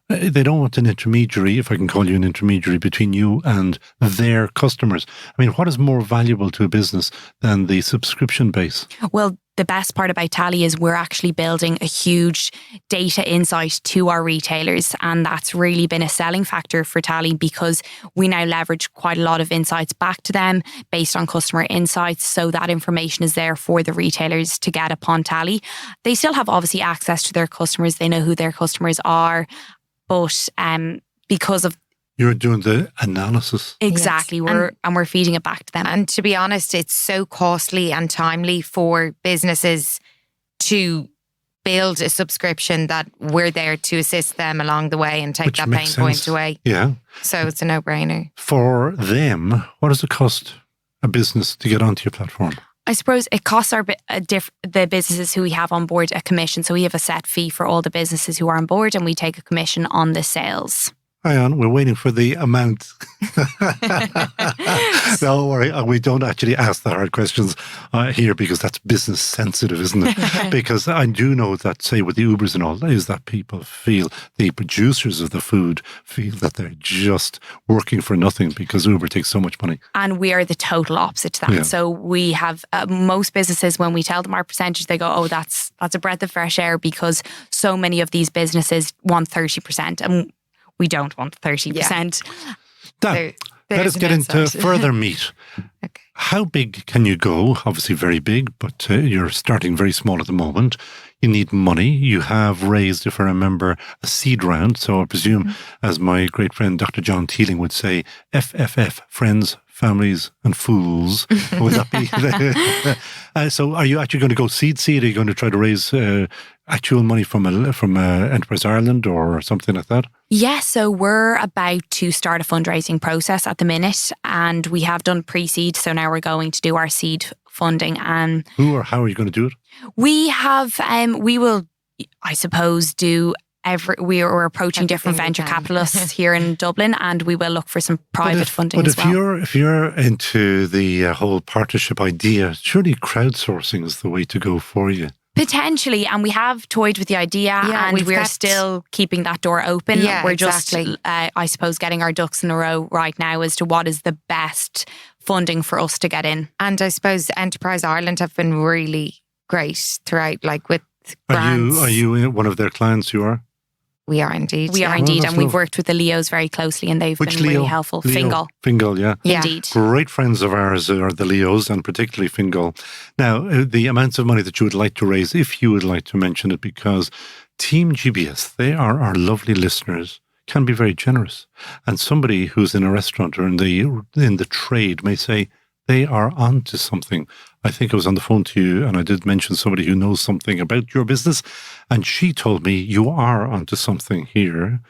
They don't want an intermediary, if I can call you an intermediary, between you and their customers. I mean, what is more valuable to a business than the subscription base? Well, the best part about Tally is we're actually building a huge data insight to our retailers, and that's really been a selling factor for Tally because we now leverage quite a lot of insights back to them based on customer insights, so that information is there for the retailers to get upon Tally. They still have obviously access to their customers, they know who their customers are, but because of you're doing the analysis. Exactly. Yes. We're feeding it back to them. And to be honest, it's so costly and timely for businesses to build a subscription that we're there to assist them along the way and take that pain point away. Yeah. So it's a no-brainer. For them, what does it cost a business to get onto your platform? I suppose it costs the businesses who we have on board a commission. So we have a set fee for all the businesses who are on board and we take a commission on the sales. Hang on, we're waiting for the amount. Don't worry, we don't actually ask the hard questions here because that's business sensitive, isn't it? Because I do know that, say, with the Ubers and all, is that people feel, the producers of the food feel that they're just working for nothing because Uber takes so much money. And we are the total opposite to that. Yeah. So we have most businesses, when we tell them our percentage, they go, oh, that's a breath of fresh air because so many of these businesses want 30%. And we don't want 30%. Yeah. Let us get into further meat. Okay. How big can you go? Obviously very big, but you're starting very small at the moment. You need money. You have raised, if I remember, a seed round. So I presume, as my great friend Dr. John Teeling would say, FFF, friends, families and fools. Would that be? So are you actually going to go seed? Are you going to try to raise actual money from Enterprise Ireland or something like that? Yeah, so we're about to start a fundraising process at the minute, and we have done pre-seed, so now we're going to do our seed funding. And who or how are you going to do it? We have, we will, I suppose, do we are approaching different venture capitalists here in Dublin, and we will look for some private funding as well. But if you're into the whole partnership idea, surely crowdsourcing is the way to go for you. Potentially, and we have toyed with the idea, and we're still keeping that door open. Yeah, we're exactly. just, I suppose, getting our ducks in a row right now as to what is the best funding for us to get in. And I suppose Enterprise Ireland have been really great throughout, like with brands. Are you one of their clients? You are? We are indeed. We are indeed, and we've worked with the Leos very closely, and they've been really helpful. Fingal, yeah. Indeed. Great friends of ours are the Leos, and particularly Fingal. Now, the amounts of money that you would like to raise, if you would like to mention it, because TeamGBS, they are our lovely listeners, can be very generous. And somebody who's in a restaurant or in the trade may say, they are onto something. I think I was on the phone to you and I did mention somebody who knows something about your business, and she told me you are onto something here.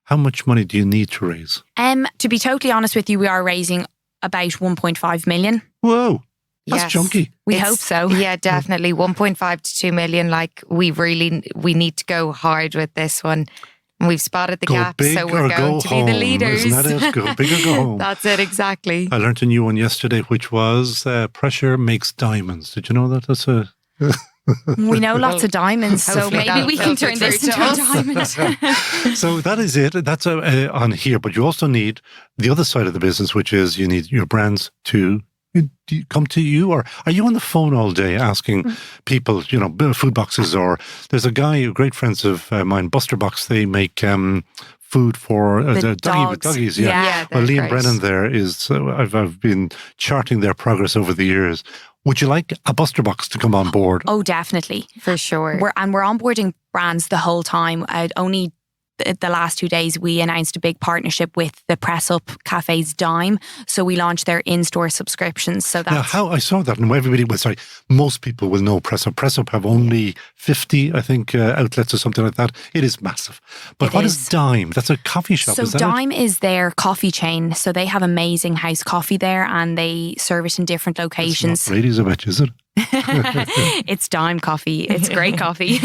How much money do you need to raise? To be totally honest with you, we are raising about 1.5 million. Whoa, that's chunky. We hope so. Yeah, definitely. 1.5 to 2 million. Like we need to go hard with this one. And we've spotted the gap, so we're going to be the leaders. Isn't that it? Go big or go home. That's it, exactly. I learned a new one yesterday, which was pressure makes diamonds. Did you know that? That's a... We know lots of diamonds, so maybe we can turn this into a diamond. So that is it. That's on here. But you also need the other side of the business, which is you need your brands to come to you, or are you on the phone all day asking people, food boxes? Or there's a guy, great friends of mine, Buster Box, they make food for the doggies. Yeah. Well, Liam Brennan there is, I've been charting their progress over the years. Would you like a Buster Box to come on board? Oh, definitely. For sure. We're onboarding brands the whole time. Only the last 2 days, we announced a big partnership with the Press Up Cafe's Dime. So we launched their in-store subscriptions. So that's how I saw that, and most people will know Press Up. Press Up have only 50, I think, outlets or something like that. It is massive. But what is Dime? That's a coffee shop. So Dime is their coffee chain. So they have amazing house coffee there, and they serve it in different locations. It's not ladies, I bet, is it? It's Dime coffee. It's great coffee.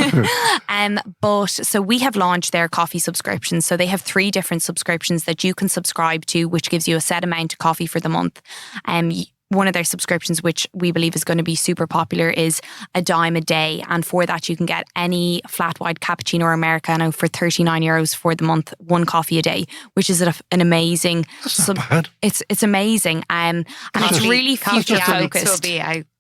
But so we have launched their coffee subscriptions. So they have 3 different subscriptions that you can subscribe to, which gives you a set amount of coffee for the month. One of their subscriptions, which we believe is going to be super popular, is a dime a day. And for that, you can get any flat white cappuccino or Americano for €39 for the month, 1 coffee a day, which is an amazing... That's not bad. It's amazing. And it's really future focused.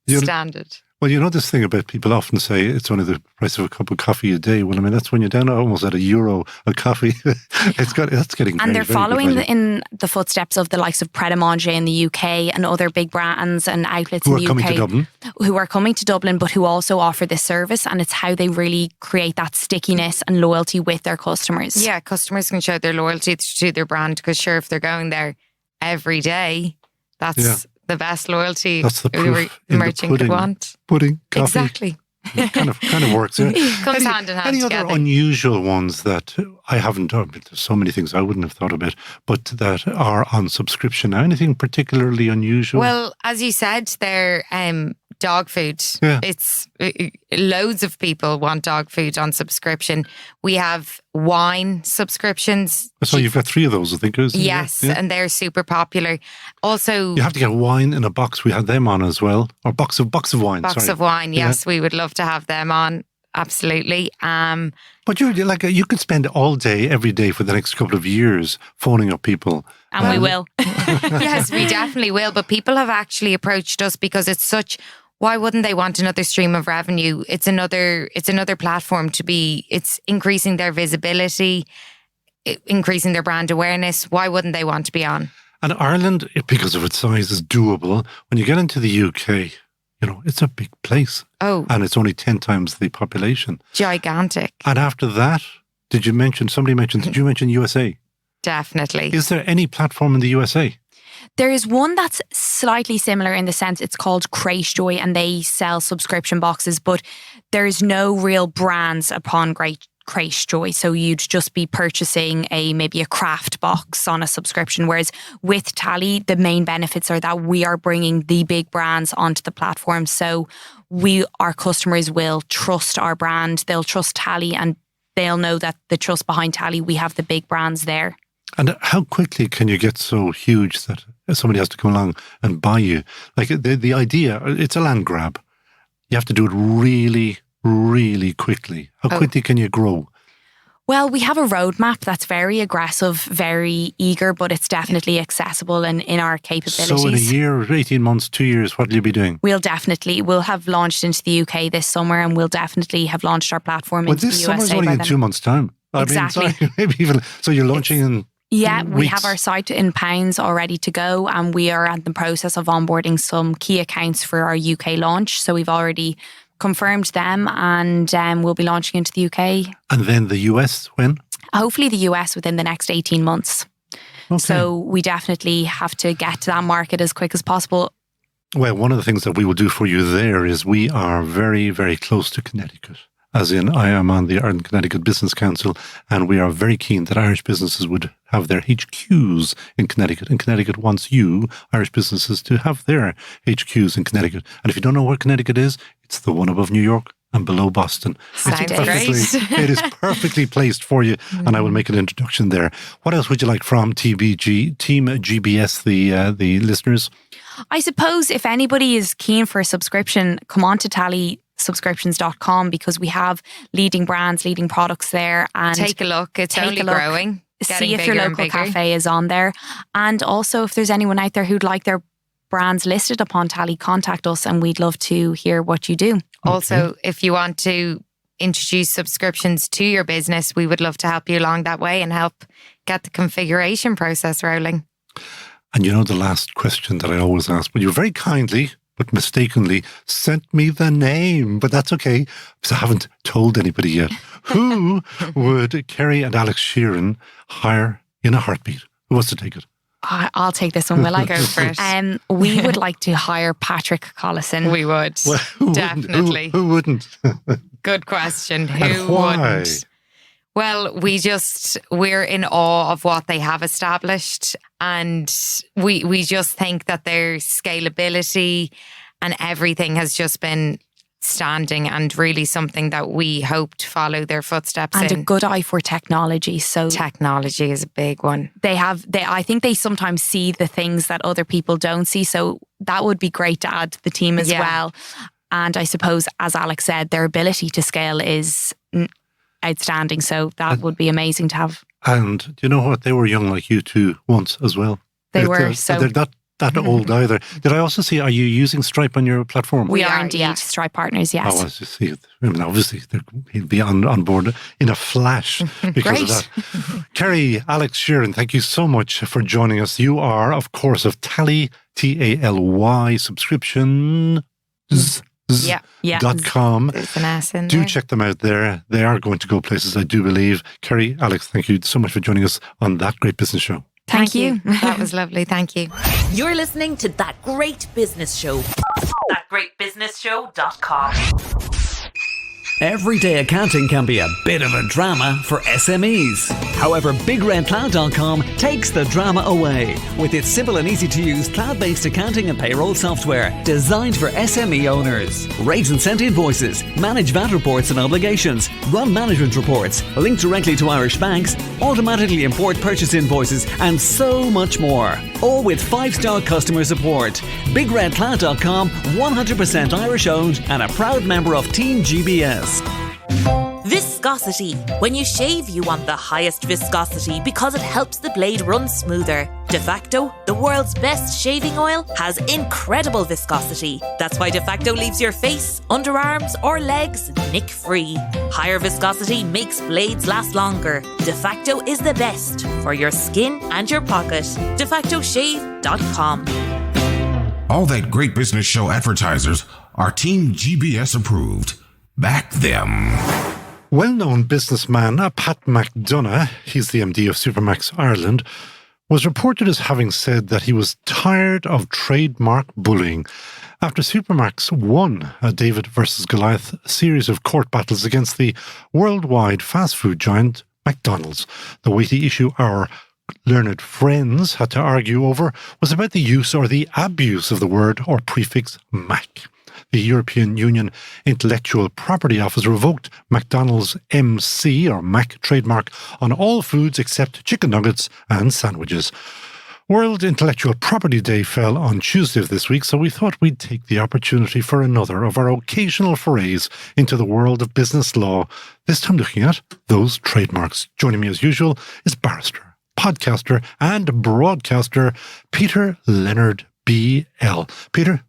Standard. Well, this thing about people often say it's only the price of a cup of coffee a day. Well, I mean, that's when you're down almost at €1 a coffee. That's getting and very, they're following in the footsteps of the likes of Pret a Manger in the UK and other big brands and outlets in the UK. Who are coming to Dublin. Who are coming to Dublin, but who also offer this service. And it's how they really create that stickiness and loyalty with their customers. Yeah, customers can show their loyalty to their brand, because sure, if they're going there every day, that's... the best loyalty. That's the proof the merchant could want. Pudding, coffee. Exactly. It kind of works. Yeah. Comes hand in hand Any together. other unusual ones that I haven't done? There's so many things I wouldn't have thought about, but that are on subscription now. Anything particularly unusual? Well, as you said, they're dog food. Yeah. It's loads of people want dog food on subscription. We have wine subscriptions. So you've got 3 of those, I think. Yes, and they're super popular. Also, you have to get wine in a box. We had them on as well, or box of wine. Box of wine. Yes, we would love to have them on. Absolutely. But you're like you could spend all day, every day for the next couple of years phoning up people. And we will. Yes, we definitely will. But people have actually approached us because it's such... Why wouldn't they want another stream of revenue? It's another platform it's increasing their visibility, increasing their brand awareness. Why wouldn't they want to be on? And Ireland, because of its size, is doable. When you get into the UK, it's a big place. Oh. And it's only 10 times the population. Gigantic. And after that, did you mention USA? Definitely. Is there any platform in the USA? There is one that's slightly similar in the sense it's called Crate Joy, and they sell subscription boxes, but there's no real brands upon Crate Joy. So you'd just be purchasing maybe a craft box on a subscription. Whereas with Tally, the main benefits are that we are bringing the big brands onto the platform. So our customers will trust our brand, they'll trust Tally, and they'll know that the trust behind Tally, we have the big brands there. And how quickly can you get so huge that somebody has to come along and buy you? Like the idea, it's a land grab. You have to do it really really quickly? How quickly can you grow? Well, we have a roadmap that's very aggressive, very eager, but it's definitely accessible and in our capabilities. So in a year, 18 months, 2 years, what will you be doing? We'll have launched into the UK this summer, and we'll definitely have launched our platform into the USA. Well, this summer's only in 2 months' time. Exactly. I mean, sorry, maybe even, so you're launching in Yeah, we weeks. have our site in pounds all ready to go, and we are at the process of onboarding some key accounts for our UK launch. So we've already confirmed them, and we'll be launching into the UK. And then the US when? Hopefully the US within the next 18 months. Okay. So we definitely have to get to that market as quick as possible. Well, one of the things that we will do for you there is we are very, very close to Connecticut. As in, I am on the Ireland Connecticut Business Council, and we are very keen that Irish businesses would have their HQs in Connecticut. And Connecticut wants you, Irish businesses, to have their HQs in Connecticut. And if you don't know where Connecticut is, it's the one above New York and below Boston. Sounds It is perfectly placed for you, and I will make an introduction there. What else would you like from TeamGBS, the listeners? I suppose if anybody is keen for a subscription, come on to tallysubscriptions.com, because we have leading brands, leading products there. And Take a look. It's take only a look. growing. See if your local cafe is on there. And also, if there's anyone out there who'd like their brands listed upon Tally, contact us, and we'd love to hear what you do. Also, if you want to introduce subscriptions to your business, we would love to help you along that way and help get the configuration process rolling. And you know the last question that I always ask, but you very kindly, but mistakenly, sent me the name. But that's okay, because I haven't told anybody yet. Who would Kerry and Alex Sheeran hire in a heartbeat? Who wants to take it? I'll take this one, will I? Go for it. We would like to hire Patrick Collison. We would. Well, who Definitely. Who wouldn't? Good question. And Who why? wouldn't? Well, we're in awe of what they have established, and we just think that their scalability and everything has just been standing, and really something that we hope to follow their footsteps And in. a good eye for technology. So Technology is a big one. I think they sometimes see the things that other people don't see. So that would be great to add to the team as well. And I suppose, as Alex said, their ability to scale is outstanding. So that would be amazing to have. And do you know what? They were young like you two once as well. They were. They're not that old either. Did I also see, are you using Stripe on your platform? We are indeed yeah. Stripe partners, yes. Oh, I see. I mean, obviously, he'll be on board in a flash because of that. Kerry, Alex Sheeran, thank you so much for joining us. You are, of course, of Tally, T-A-L-Y, subscriptions. .com. There's an S in Do there. check them out there. They are going to go places, I do believe. Kerry, Alex, thank you so much for joining us on That Great Business Show. Thank you. That was lovely. Thank you. You're listening to That Great Business Show. ThatGreatBusinessShow.com. Everyday accounting can be a bit of a drama for SMEs. However, BigRedCloud.com takes the drama away with its simple and easy to use cloud-based accounting and payroll software designed for SME owners. Raise and send invoices, manage VAT reports and obligations, run management reports, link directly to Irish banks, automatically import purchase invoices, and so much more. All with 5-star customer support. BigRedCloud.com, 100% Irish owned and a proud member of TeamGBS. Viscosity. When you shave, you want the highest viscosity because it helps the blade run smoother. De facto, the world's best shaving oil, has incredible viscosity. That's why De facto leaves your face, underarms, or legs nick-free. Higher viscosity makes blades last longer. De facto is the best for your skin and your pocket. DeFactoShave.com. All That Great Business Show advertisers are Team GBS approved. Back them. Well-known businessman Pat McDonough, he's the MD of Supermax Ireland, was reported as having said that he was tired of trademark bullying after Supermax won a David versus Goliath series of court battles against the worldwide fast food giant McDonald's. The weighty issue our learned friends had to argue over was about the use or the abuse of the word or prefix Mac. The European Union Intellectual Property Office revoked McDonald's MC or Mac trademark on all foods except chicken nuggets and sandwiches. World Intellectual Property Day fell on Tuesday of this week, so we thought we'd take the opportunity for another of our occasional forays into the world of business law, this time looking at those trademarks. Joining me as usual is barrister, podcaster and broadcaster Peter Leonard B.L. Peter,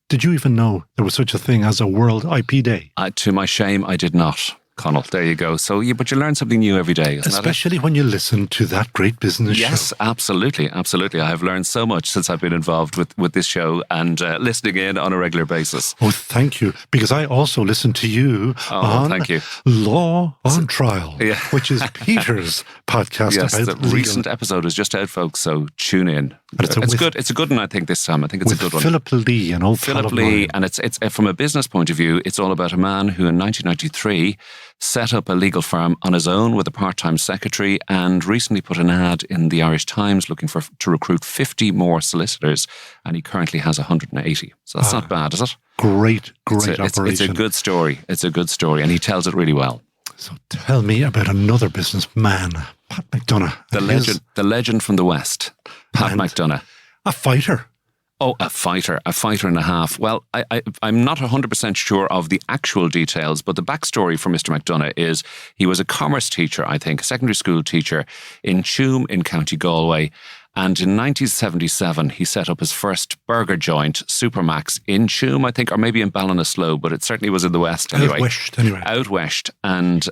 did you even know there was such a thing as a World IP Day? To my shame, I did not. Connell, there you go. So, but you learn something new every day, isn't Especially when you listen to that great business show. Yes, absolutely. Absolutely. I have learned so much since I've been involved with this show and listening in on a regular basis. Oh, thank you. Because I also listen to you on thank you. Law on Trial, which is Peter's podcast. Yes, about the recent episode is just out, folks, so tune in. But it's good. It's a good one, I think, this time. I think it's a good one. Philip Lee, an old Philip Lee, and it's from a business point of view, it's all about a man who in 1993 set up a legal firm on his own with a part-time secretary and recently put an ad in the Irish Times looking to recruit 50 more solicitors, and he currently has 180. So that's not bad, is it? Great operation. It's a good story. It's a good story, and he tells it really well. So tell me about another businessman, Pat McDonough. The legend from the West, Pat McDonough. A fighter. Oh, a fighter and a half. Well, I'm not 100% sure of the actual details, but the backstory for Mr. McDonough is he was a commerce teacher, I think, a secondary school teacher in Tuam in County Galway. And in 1977, he set up his first burger joint, Supermax, in Tuam, I think, or maybe in Ballinasloe, but it certainly was in the West anyway. Out west. And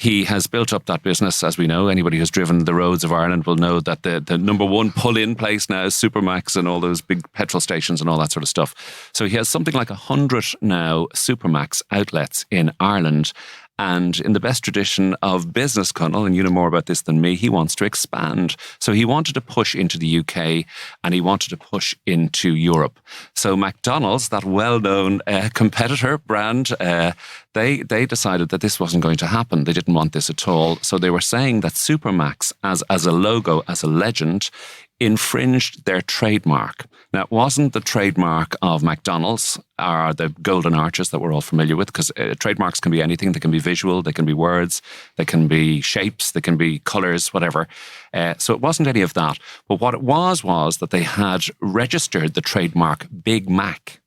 he has built up that business, as we know. Anybody who's driven the roads of Ireland will know that the number one pull-in place now is Supermax and all those big petrol stations and all that sort of stuff. So he has something like 100 now Supermax outlets in Ireland. And in the best tradition of business, Connell, and you know more about this than me, he wants to expand. So he wanted to push into the UK and he wanted to push into Europe. So McDonald's, that well-known competitor brand, they decided that this wasn't going to happen. They didn't want this at all. So they were saying that Supermax, as a logo, as a legend, infringed their trademark. Now, it wasn't the trademark of McDonald's or the golden arches that we're all familiar with, because trademarks can be anything. They can be visual, they can be words, they can be shapes, they can be colours, whatever. So it wasn't any of that. But what it was that they had registered the trademark Big Mac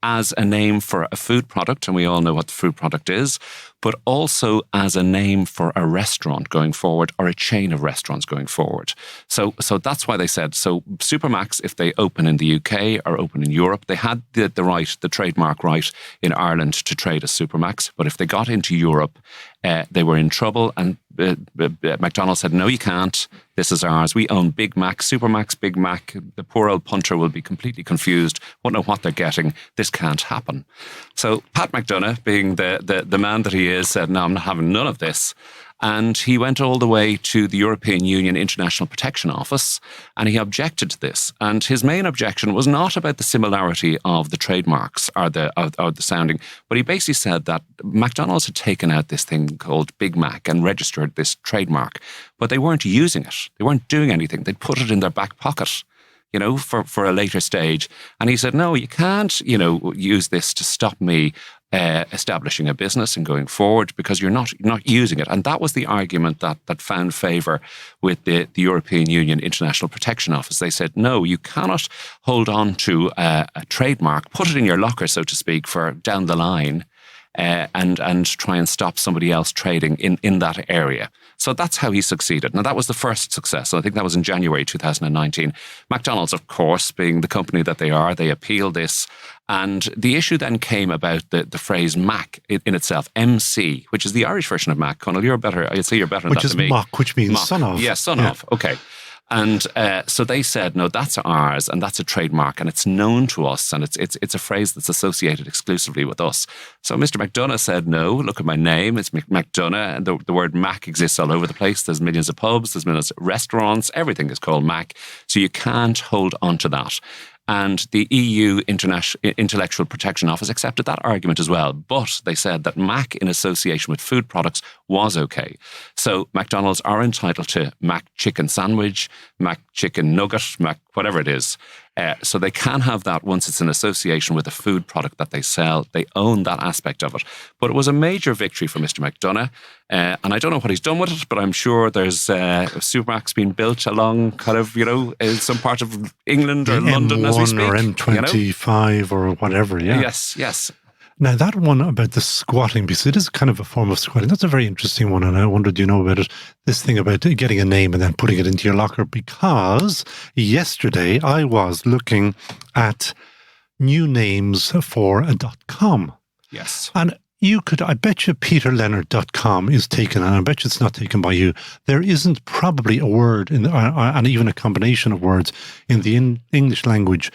as a name for a food product, and we all know what the food product is, but also as a name for a restaurant going forward or a chain of restaurants going forward. So that's why they said, so Supermax, if they open in the UK or open in Europe, they had the trademark right in Ireland to trade as Supermax, but if they got into Europe, they were in trouble, and McDonald's said, no, you can't. This is ours. We own Big Mac, Supermax, Big Mac. The poor old punter will be completely confused, won't know what they're getting. This can't happen. So Pat McDonough, being the man that he is, said, no, I'm not having none of this. And he went all the way to the European Union International Protection Office and he objected to this. And his main objection was not about the similarity of the trademarks or the sounding, but he basically said that McDonald's had taken out this thing called Big Mac and registered this trademark, but they weren't using it. They weren't doing anything. They'd put it in their back pocket, for a later stage. And he said, no, you can't, use this to stop me establishing a business and going forward because you're not using it. And that was the argument that found favour with the European Union International Protection Office. They said, no, you cannot hold on to a trademark, put it in your locker, so to speak, for down the line, and try and stop somebody else trading in that area. So that's how he succeeded. Now, that was the first success. I think that was in January 2019. McDonald's, of course, being the company that they are, they appealed this. And the issue then came about the phrase Mac in itself, MC, which is the Irish version of Mac. Connell, I'd say you're better at that than me. Which is mock, which means son of. Yeah, son of. Okay. And so they said, no, that's ours and that's a trademark and it's known to us and it's a phrase that's associated exclusively with us. So Mr. McDonough said, no, look at my name, it's McDonough, and the word Mac exists all over the place. There's millions of pubs, there's millions of restaurants, everything is called Mac. So you can't hold on to that. And the EU Intellectual Protection Office accepted that argument as well. But they said that Mac in association with food products was okay. So McDonald's are entitled to Mac Chicken Sandwich, Mac Chicken Nugget, Mac whatever it is. So they can have that once it's in association with a food product that they sell. They own that aspect of it. But it was a major victory for Mr. McDonagh. And I don't know what he's done with it, but I'm sure there's supermarkets being built along kind of, in some part of England or London as we speak. Or M25 or whatever, yeah. Yes. Now, that one about the squatting, because it is kind of a form of squatting, that's a very interesting one, and I wonder, do you know about it? This thing about getting a name and then putting it into your locker, because yesterday I was looking at new names for a .com. Yes. And I bet you peterleonard.com is taken, and I bet you it's not taken by you. There isn't probably a word, and even a combination of words in the English language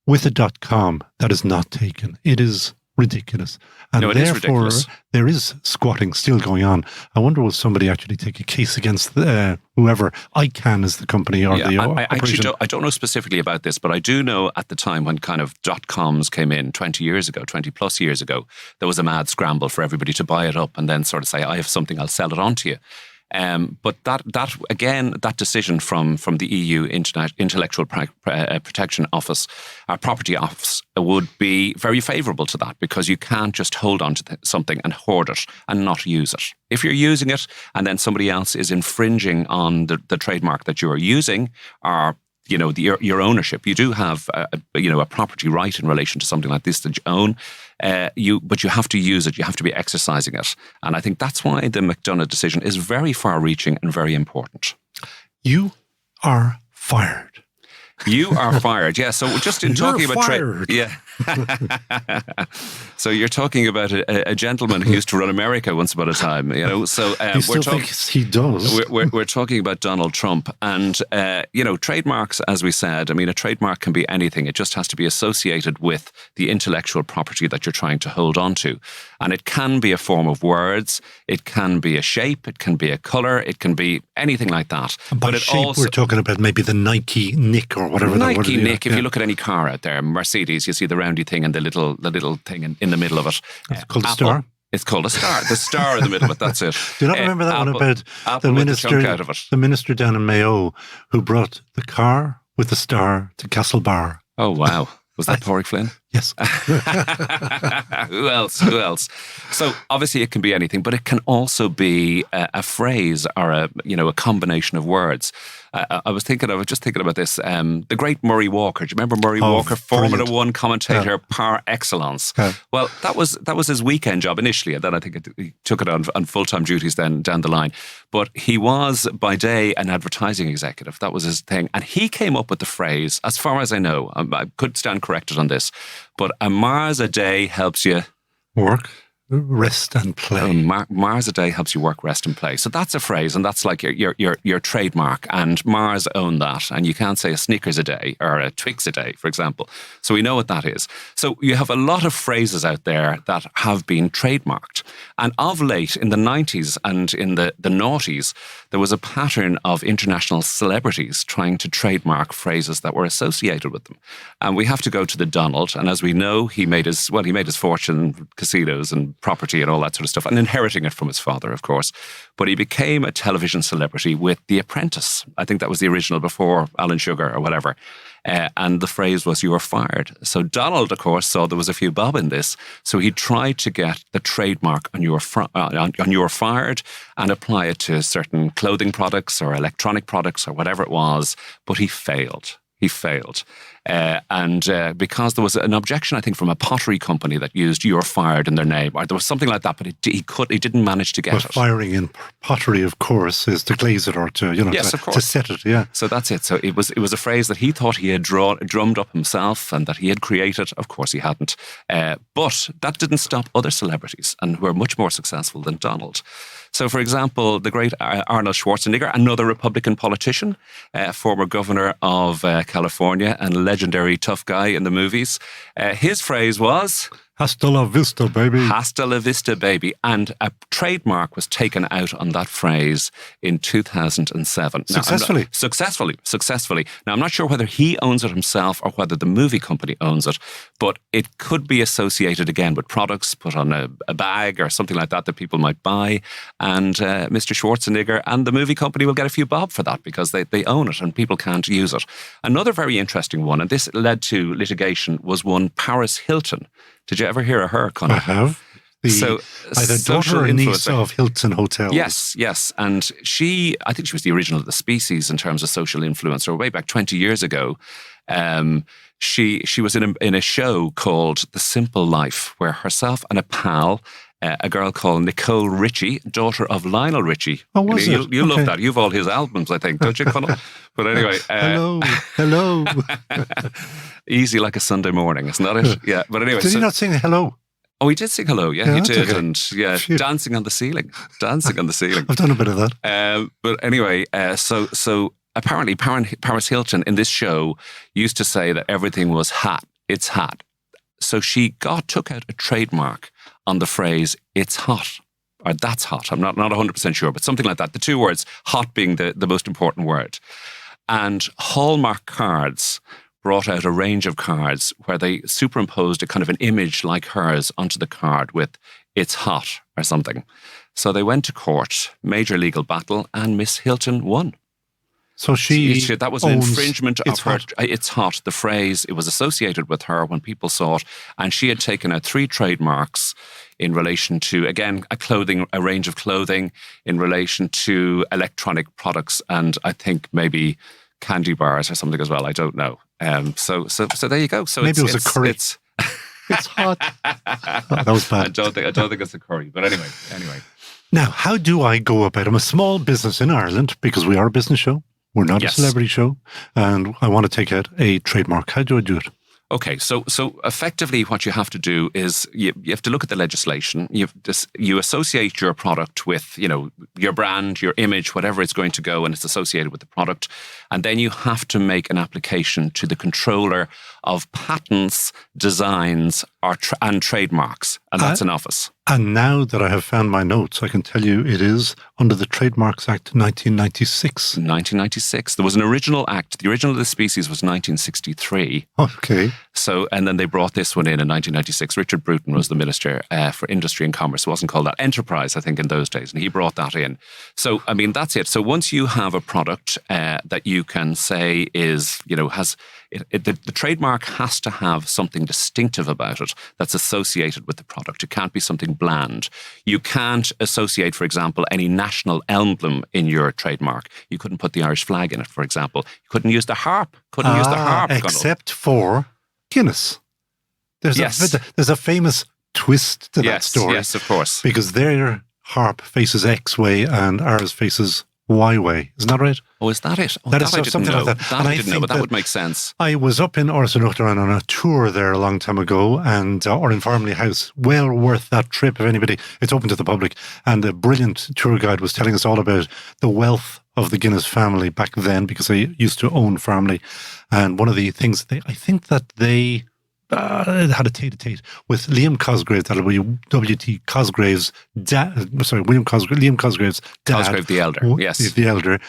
with a .com that is not taken. It is ridiculous. And no, it is ridiculous. There is squatting still going on. I wonder will somebody actually take a case against whoever, ICANN is the company or the operation. I don't know specifically about this, but I do know at the time when kind of .coms came in 20 plus years ago, there was a mad scramble for everybody to buy it up and then sort of say, I have something, I'll sell it on to you. But that decision from the EU Intellectual Protection Office, our Property Office, would be very favourable to that, because you can't just hold on to something and hoard it and not use it. If you're using it and then somebody else is infringing on the trademark that you are using, or your ownership, you do have a property right in relation to something like this that you own. But you have to use it. You have to be exercising it. And I think that's why the McDonagh decision is very far-reaching and very important. You are fired. You are fired, yeah. So just in talking about fired. Yeah. So you're talking about a gentleman who used to run America once upon a time, So you still think he does? We're talking about Donald Trump, and trademarks, as we said. I mean, a trademark can be anything. It just has to be associated with the intellectual property that you're trying to hold on to, and it can be a form of words. It can be a shape. It can be a color. It can be anything like that. By shape, we're talking about maybe the Nike Nick or whatever. Nike Nick. If you look at any car out there, Mercedes, you see the roundy thing and the little thing in the middle of it. It's called a star. It's called a star. The star in the middle of it. That's it. Do you not remember that one about the minister down in Mayo who brought the car with the star to Castlebar? Oh wow! Was that Pádraig Flynn? Yes. Who else? So obviously it can be anything, but it can also be a phrase or a combination of words. I was just thinking about this. The great Murray Walker. Do you remember Murray Walker, Formula One commentator par excellence? Yeah. Well, that was his weekend job initially, and then I think he took it on full-time duties then down the line. But he was by day an advertising executive. That was his thing, and he came up with the phrase, as far as I know, I could stand corrected on this, but a Mars a day helps you work, rest and play. Mars a day helps you work, rest and play. So that's a phrase, and that's like your trademark, and Mars own that. And you can't say a Snickers a day or a Twix a day, for example. So we know what that is. So you have a lot of phrases out there that have been trademarked. And of late, in the 90s and in the noughties, there was a pattern of international celebrities trying to trademark phrases that were associated with them. And we have to go to the Donald. And as we know, he made his fortune, casinos and property and all that sort of stuff, and inheriting it from his father, of course. But he became a television celebrity with The Apprentice. I think that was the original before Alan Sugar or whatever. And the phrase was, "You are fired." So Donald, of course, saw there was a few bob in this. So he tried to get the trademark on "you are fired" and apply it to certain clothing products or electronic products or whatever it was. But he failed. Because there was an objection, I think, from a pottery company that used "you're fired" in their name, or there was something like that, but he didn't manage to get it. Firing in pottery, of course, is to glaze it or to to set it. Yeah. So that's it. So it was a phrase that he thought he had drummed up himself and that he had created. Of course, he hadn't. But that didn't stop other celebrities, and who are much more successful than Donald. So, for example, the great Arnold Schwarzenegger, another Republican politician, former governor of California and legendary tough guy in the movies. His phrase was, Hasta la vista, baby. Hasta la vista, baby. And a trademark was taken out on that phrase in 2007. Successfully. Successfully. Now, I'm not sure whether he owns it himself or whether the movie company owns it, but it could be associated again with products put on a bag or something like that people might buy. And Mr. Schwarzenegger and the movie company will get a few bob for that because they own it and people can't use it. Another very interesting one, and this led to litigation, was one Paris Hilton. Did you ever hear of her, Conor? I have. Either daughter or niece of Hilton Hotels. Yes. And I think she was the original of the species in terms of social influencer way back 20 years ago. She was in a show called The Simple Life, where herself and a pal, a girl called Nicole Richie, daughter of Lionel Richie. Oh, was it? You love that. You've all his albums, I think, don't you, Conor? But anyway. Hello. Easy like a Sunday morning, isn't that it? Yeah. But anyway. Did he not sing hello? Oh, he did sing hello. Yeah, he did. Okay. And dancing on the ceiling. I've done a bit of that. But anyway, so apparently Paris Hilton in this show used to say that everything was hot. It's hot. So she took out a trademark on the phrase, it's hot, or that's hot. I'm not 100% sure, but something like that. The two words, hot being the most important word. And Hallmark Cards brought out a range of cards where they superimposed a kind of an image like hers onto the card with, it's hot, or something. So they went to court, major legal battle, and Miss Hilton won. So that was an infringement of her. Hot. It's hot. The phrase, it was associated with her when people saw it, and she had taken out 3 trademarks in relation to, again, a range of clothing, in relation to electronic products, and I think maybe candy bars or something as well. I don't know. So there you go. So maybe it was a curry. It's hot. That was bad. I don't think it's a curry. But anyway. Now, how do I go about it? I'm a small business in Ireland because we are a business show. We're not a celebrity show, and I want to take out a trademark. How do I do it? Okay, so effectively what you have to do is you have to look at the legislation. You associate your product with, your brand, your image, whatever it's going to go, and it's associated with the product. And then you have to make an application to the controller of patents, designs, and trademarks. And that's an office. And now that I have found my notes, I can tell you it is under the Trademarks Act 1996. 1996. There was an original act. The original of the species was 1963. Okay. So, and then they brought this one in 1996. Richard Bruton was the Minister for Industry and Commerce. It wasn't called that. Enterprise, I think, in those days. And he brought that in. So, I mean, that's it. So once you have a product that you can say is, has... The trademark has to have something distinctive about it that's associated with the product. It can't be something bland. You can't associate, for example, any national emblem in your trademark. You couldn't put the Irish flag in it, for example. You couldn't use the harp. Except for Guinness. There's a famous twist to that story. Yes, of course. Because their harp faces X way and ours faces Y way. Isn't that right? Oh, is that it? Oh, that is something like that. I didn't know, but that would make sense. I was up in Orson-Uachtaran on a tour there a long time ago, and or in Farmley House. Well worth that trip if anybody. It's open to the public, and the brilliant tour guide was telling us all about the wealth of the Guinness family back then, because they used to own Farmley. And one of the things I think that they had a tete-a-tete with Liam Cosgrave, that'll be W.T. Cosgrave's dad, Liam Cosgrave's dad. Cosgrave the Elder, yes. The Elder.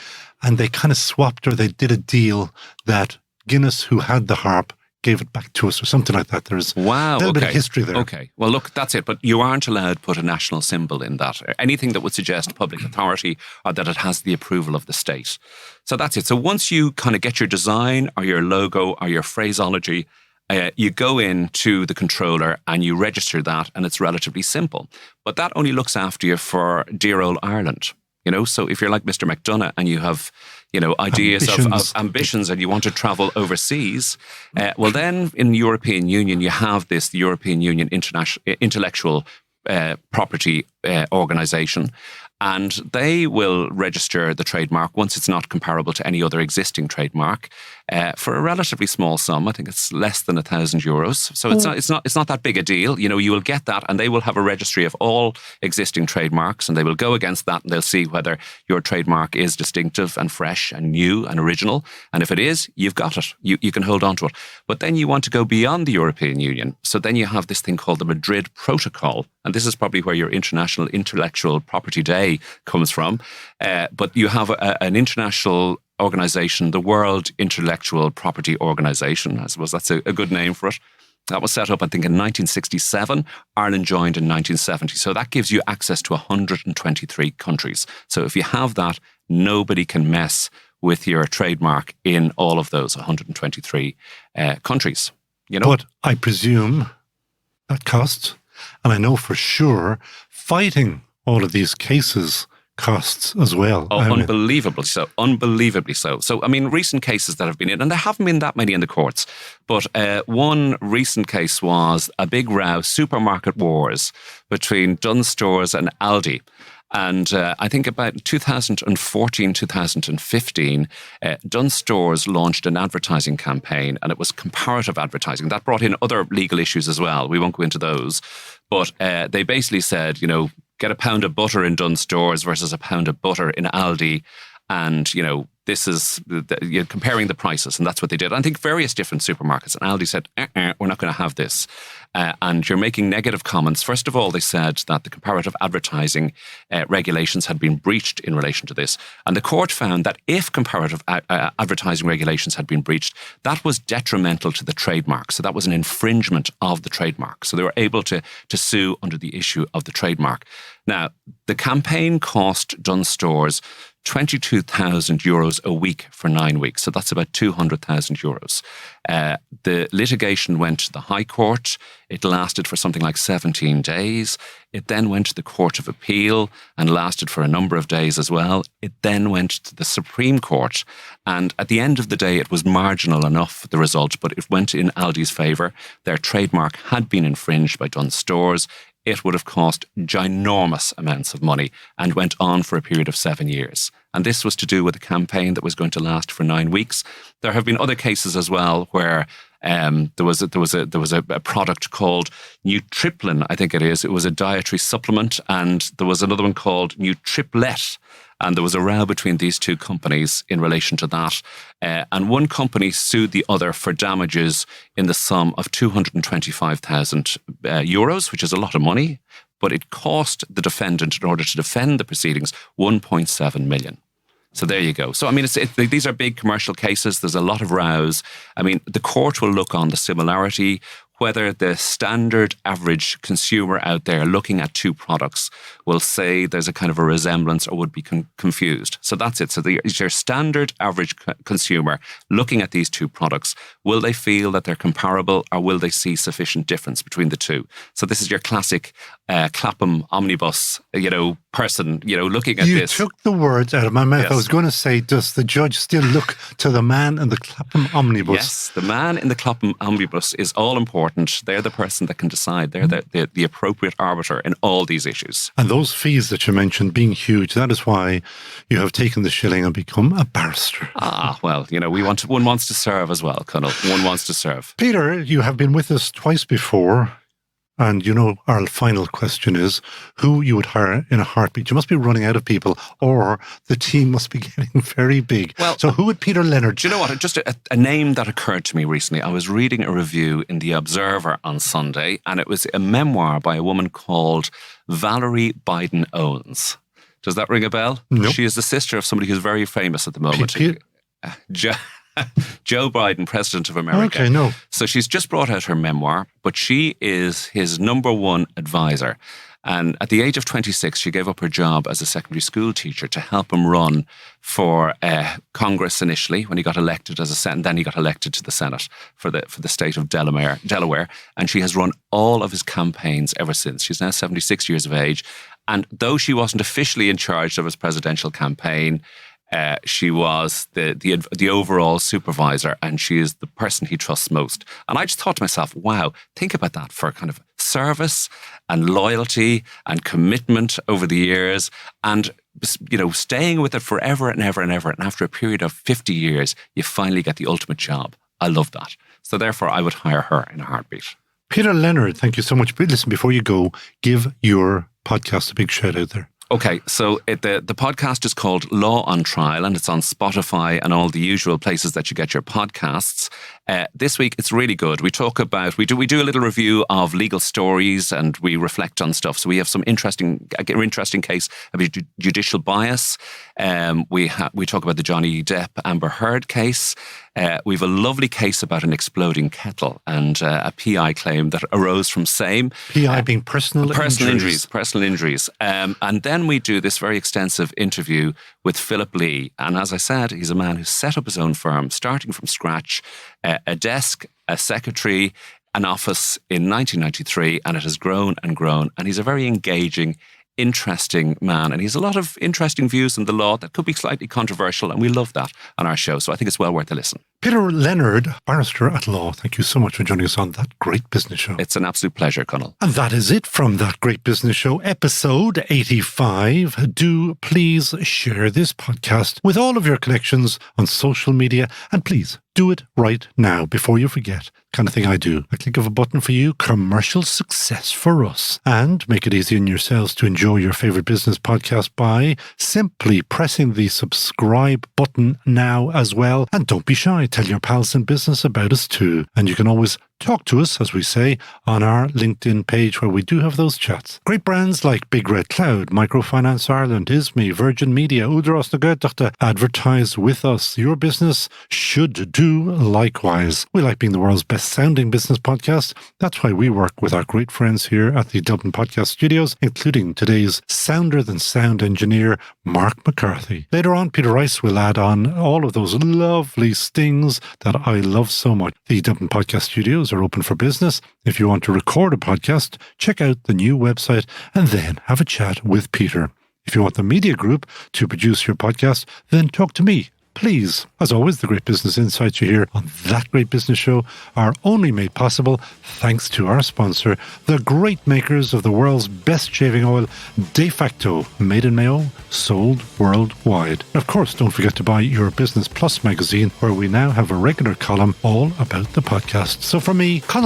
And they kind of swapped, or they did a deal that Guinness, who had the harp, gave it back to us or something like that. There's a little bit of history there. Okay. Well, look, that's it. But you aren't allowed to put a national symbol in that. Anything that would suggest public authority or that it has the approval of the state. So that's it. So once you kind of get your design or your logo or your phraseology, you go into the controller and you register that, and it's relatively simple. But that only looks after you for dear old Ireland. So if you're like Mr. McDonough and you have, ideas of ambitions and you want to travel overseas, well, then in the European Union, you have the European Union Intellectual Property Organisation. And they will register the trademark once it's not comparable to any other existing trademark for a relatively small sum. I think it's less than €1,000. So it's not that big a deal. You know, you will get that, and they will have a registry of all existing trademarks, and they will go against that, and they'll see whether your trademark is distinctive and fresh and new and original. And if it is, you've got it. You can hold on to it. But then you want to go beyond the European Union. So then you have this thing called the Madrid Protocol. And this is probably where your International Intellectual Property Day comes from. But you have an international organisation, the World Intellectual Property Organisation. I suppose that's a good name for it. That was set up, I think, in 1967. Ireland joined in 1970. So that gives you access to 123 countries. So if you have that, nobody can mess with your trademark in all of those 123 countries. You know? But I presume that costs, and I know for sure fighting all of these cases costs as well. Oh, unbelievably so. Unbelievably so. So, I mean, recent cases that have been in, and there haven't been that many in the courts, but one recent case was a big row, supermarket wars between Dunnes Stores and Aldi. And I think about 2014, 2015, Dunnes Stores launched an advertising campaign, and it was comparative advertising. That brought in other legal issues as well. We won't go into those. But they basically said, you know, get a pound of butter in Dunnes Stores versus a pound of butter in Aldi. And, you know, this is you're comparing the prices, and that's what they did. I think various different supermarkets, and Aldi said, we're not going to have this. And you're making negative comments. First of all, they said that the comparative advertising regulations had been breached in relation to this. And the court found that if comparative advertising regulations had been breached, that was detrimental to the trademark. So that was an infringement of the trademark. So they were able to sue under the issue of the trademark. Now, the campaign cost Dunnes Stores €22,000 a week for 9 weeks. So that's about €200,000. The litigation went to the High Court. It lasted for something like 17 days. It then went to the Court of Appeal and lasted for a number of days as well. It then went to the Supreme Court. And at the end of the day, it was marginal enough, the result, but it went in Aldi's favour. Their trademark had been infringed by Dunnes Stores. It would have cost ginormous amounts of money and went on for a period of 7 years. And this was to do with a campaign that was going to last for 9 weeks. There have been other cases as well where there was a product called Nutriplin, I think it is. It was a dietary supplement, and there was another one called Nutriplet. And there was a row between these two companies in relation to that. And one company sued the other for damages in the sum of €225,000, which is a lot of money. But it cost the defendant, in order to defend the proceedings, $1.7 million. So there you go. So, I mean, these are big commercial cases. There's a lot of rows. I mean, the court will look on the similarity, whether the standard average consumer out there looking at two products will say there's a kind of a resemblance or would be confused. So that's it. So your standard average consumer looking at these two products, will they feel that they're comparable, or will they see sufficient difference between the two? So this is your classic Clapham omnibus, person, looking at this. You took the words out of my mouth. Yes. I was going to say, does the judge still look to the man in the Clapham omnibus? Yes, the man in the Clapham omnibus is all important. They're the person that can decide. They're the appropriate arbiter in all these issues. And those fees that you mentioned being huge, that is why you have taken the shilling and become a barrister. Well, one wants to serve as well, Colonel. One wants to serve. Peter, you have been with us twice before. And our final question is who you would hire in a heartbeat. You must be running out of people, or the team must be getting very big. Well, so who would Peter Leonard? Do you know what? Just a name that occurred to me recently. I was reading a review in The Observer on Sunday, and it was a memoir by a woman called Valerie Biden Owens. Does that ring a bell? Nope. She is the sister of somebody who's very famous at the moment. Joe Biden, President of America. Okay, no. So she's just brought out her memoir, but she is his number one advisor. And at the age of 26, she gave up her job as a secondary school teacher to help him run for Congress initially when he got elected as a Senate, and then he got elected to the Senate for the state of Delaware. And she has run all of his campaigns ever since. She's now 76 years of age. And though she wasn't officially in charge of his presidential campaign, she was the overall supervisor, and she is the person he trusts most. And I just thought to myself, wow, think about that for kind of service and loyalty and commitment over the years, and staying with it forever and ever and ever. And after a period of 50 years, you finally get the ultimate job. I love that. So therefore, I would hire her in a heartbeat. Peter Leonard, thank you so much. But listen, before you go, give your podcast a big shout out there. Okay, so the podcast is called Law on Trial, and it's on Spotify and all the usual places that you get your podcasts. This week, it's really good. We talk about, we do a little review of legal stories, and we reflect on stuff. So we have some interesting case about judicial bias. We talk about the Johnny Depp Amber Heard case. We have a lovely case about an exploding kettle and a PI claim that arose from same. PI being personal injuries. Personal injuries. And then we do this very extensive interview with Philip Lee. And as I said, he's a man who set up his own firm, starting from scratch, a desk, a secretary, an office in 1993, and it has grown and grown. And he's a very engaging, interesting man, and he has a lot of interesting views in the law that could be slightly controversial, and we love that on our show, so I think it's well worth a listen. Peter Leonard, barrister at law, thank you so much for joining us on That Great Business Show. It's an absolute pleasure, Conal. And that is it from That Great Business Show, episode 85. Do please share this podcast with all of your connections on social media, and please do it right now before you forget. Kind of thing I do. A click of a button for you, commercial success for us. And make it easy on yourselves to enjoy your favorite business podcast by simply pressing the subscribe button now as well. And don't be shy, tell your pals in business about us too. And you can always talk to us, as we say, on our LinkedIn page where we do have those chats. Great brands like Big Red Cloud, Microfinance Ireland, Isme, Virgin Media, Udros na Goethe advertise with us. Your business should do likewise. We like being the world's best sounding business podcast. That's why we work with our great friends here at the Dublin Podcast Studios, including today's sounder than sound engineer, Mark McCarthy. Later on, Peter Rice will add on all of those lovely stings that I love so much. The Dublin Podcast Studios are open for business. If you want to record a podcast, check out the new website and then have a chat with Peter. If you want the media group to produce your podcast, then talk to me. Please. As always, the great business insights you hear on That Great Business Show are only made possible thanks to our sponsor, the great makers of the world's best shaving oil, De Facto, made in Mayo, sold worldwide. And of course, don't forget to buy your Business Plus magazine, where we now have a regular column all about the podcast. So from me, Conal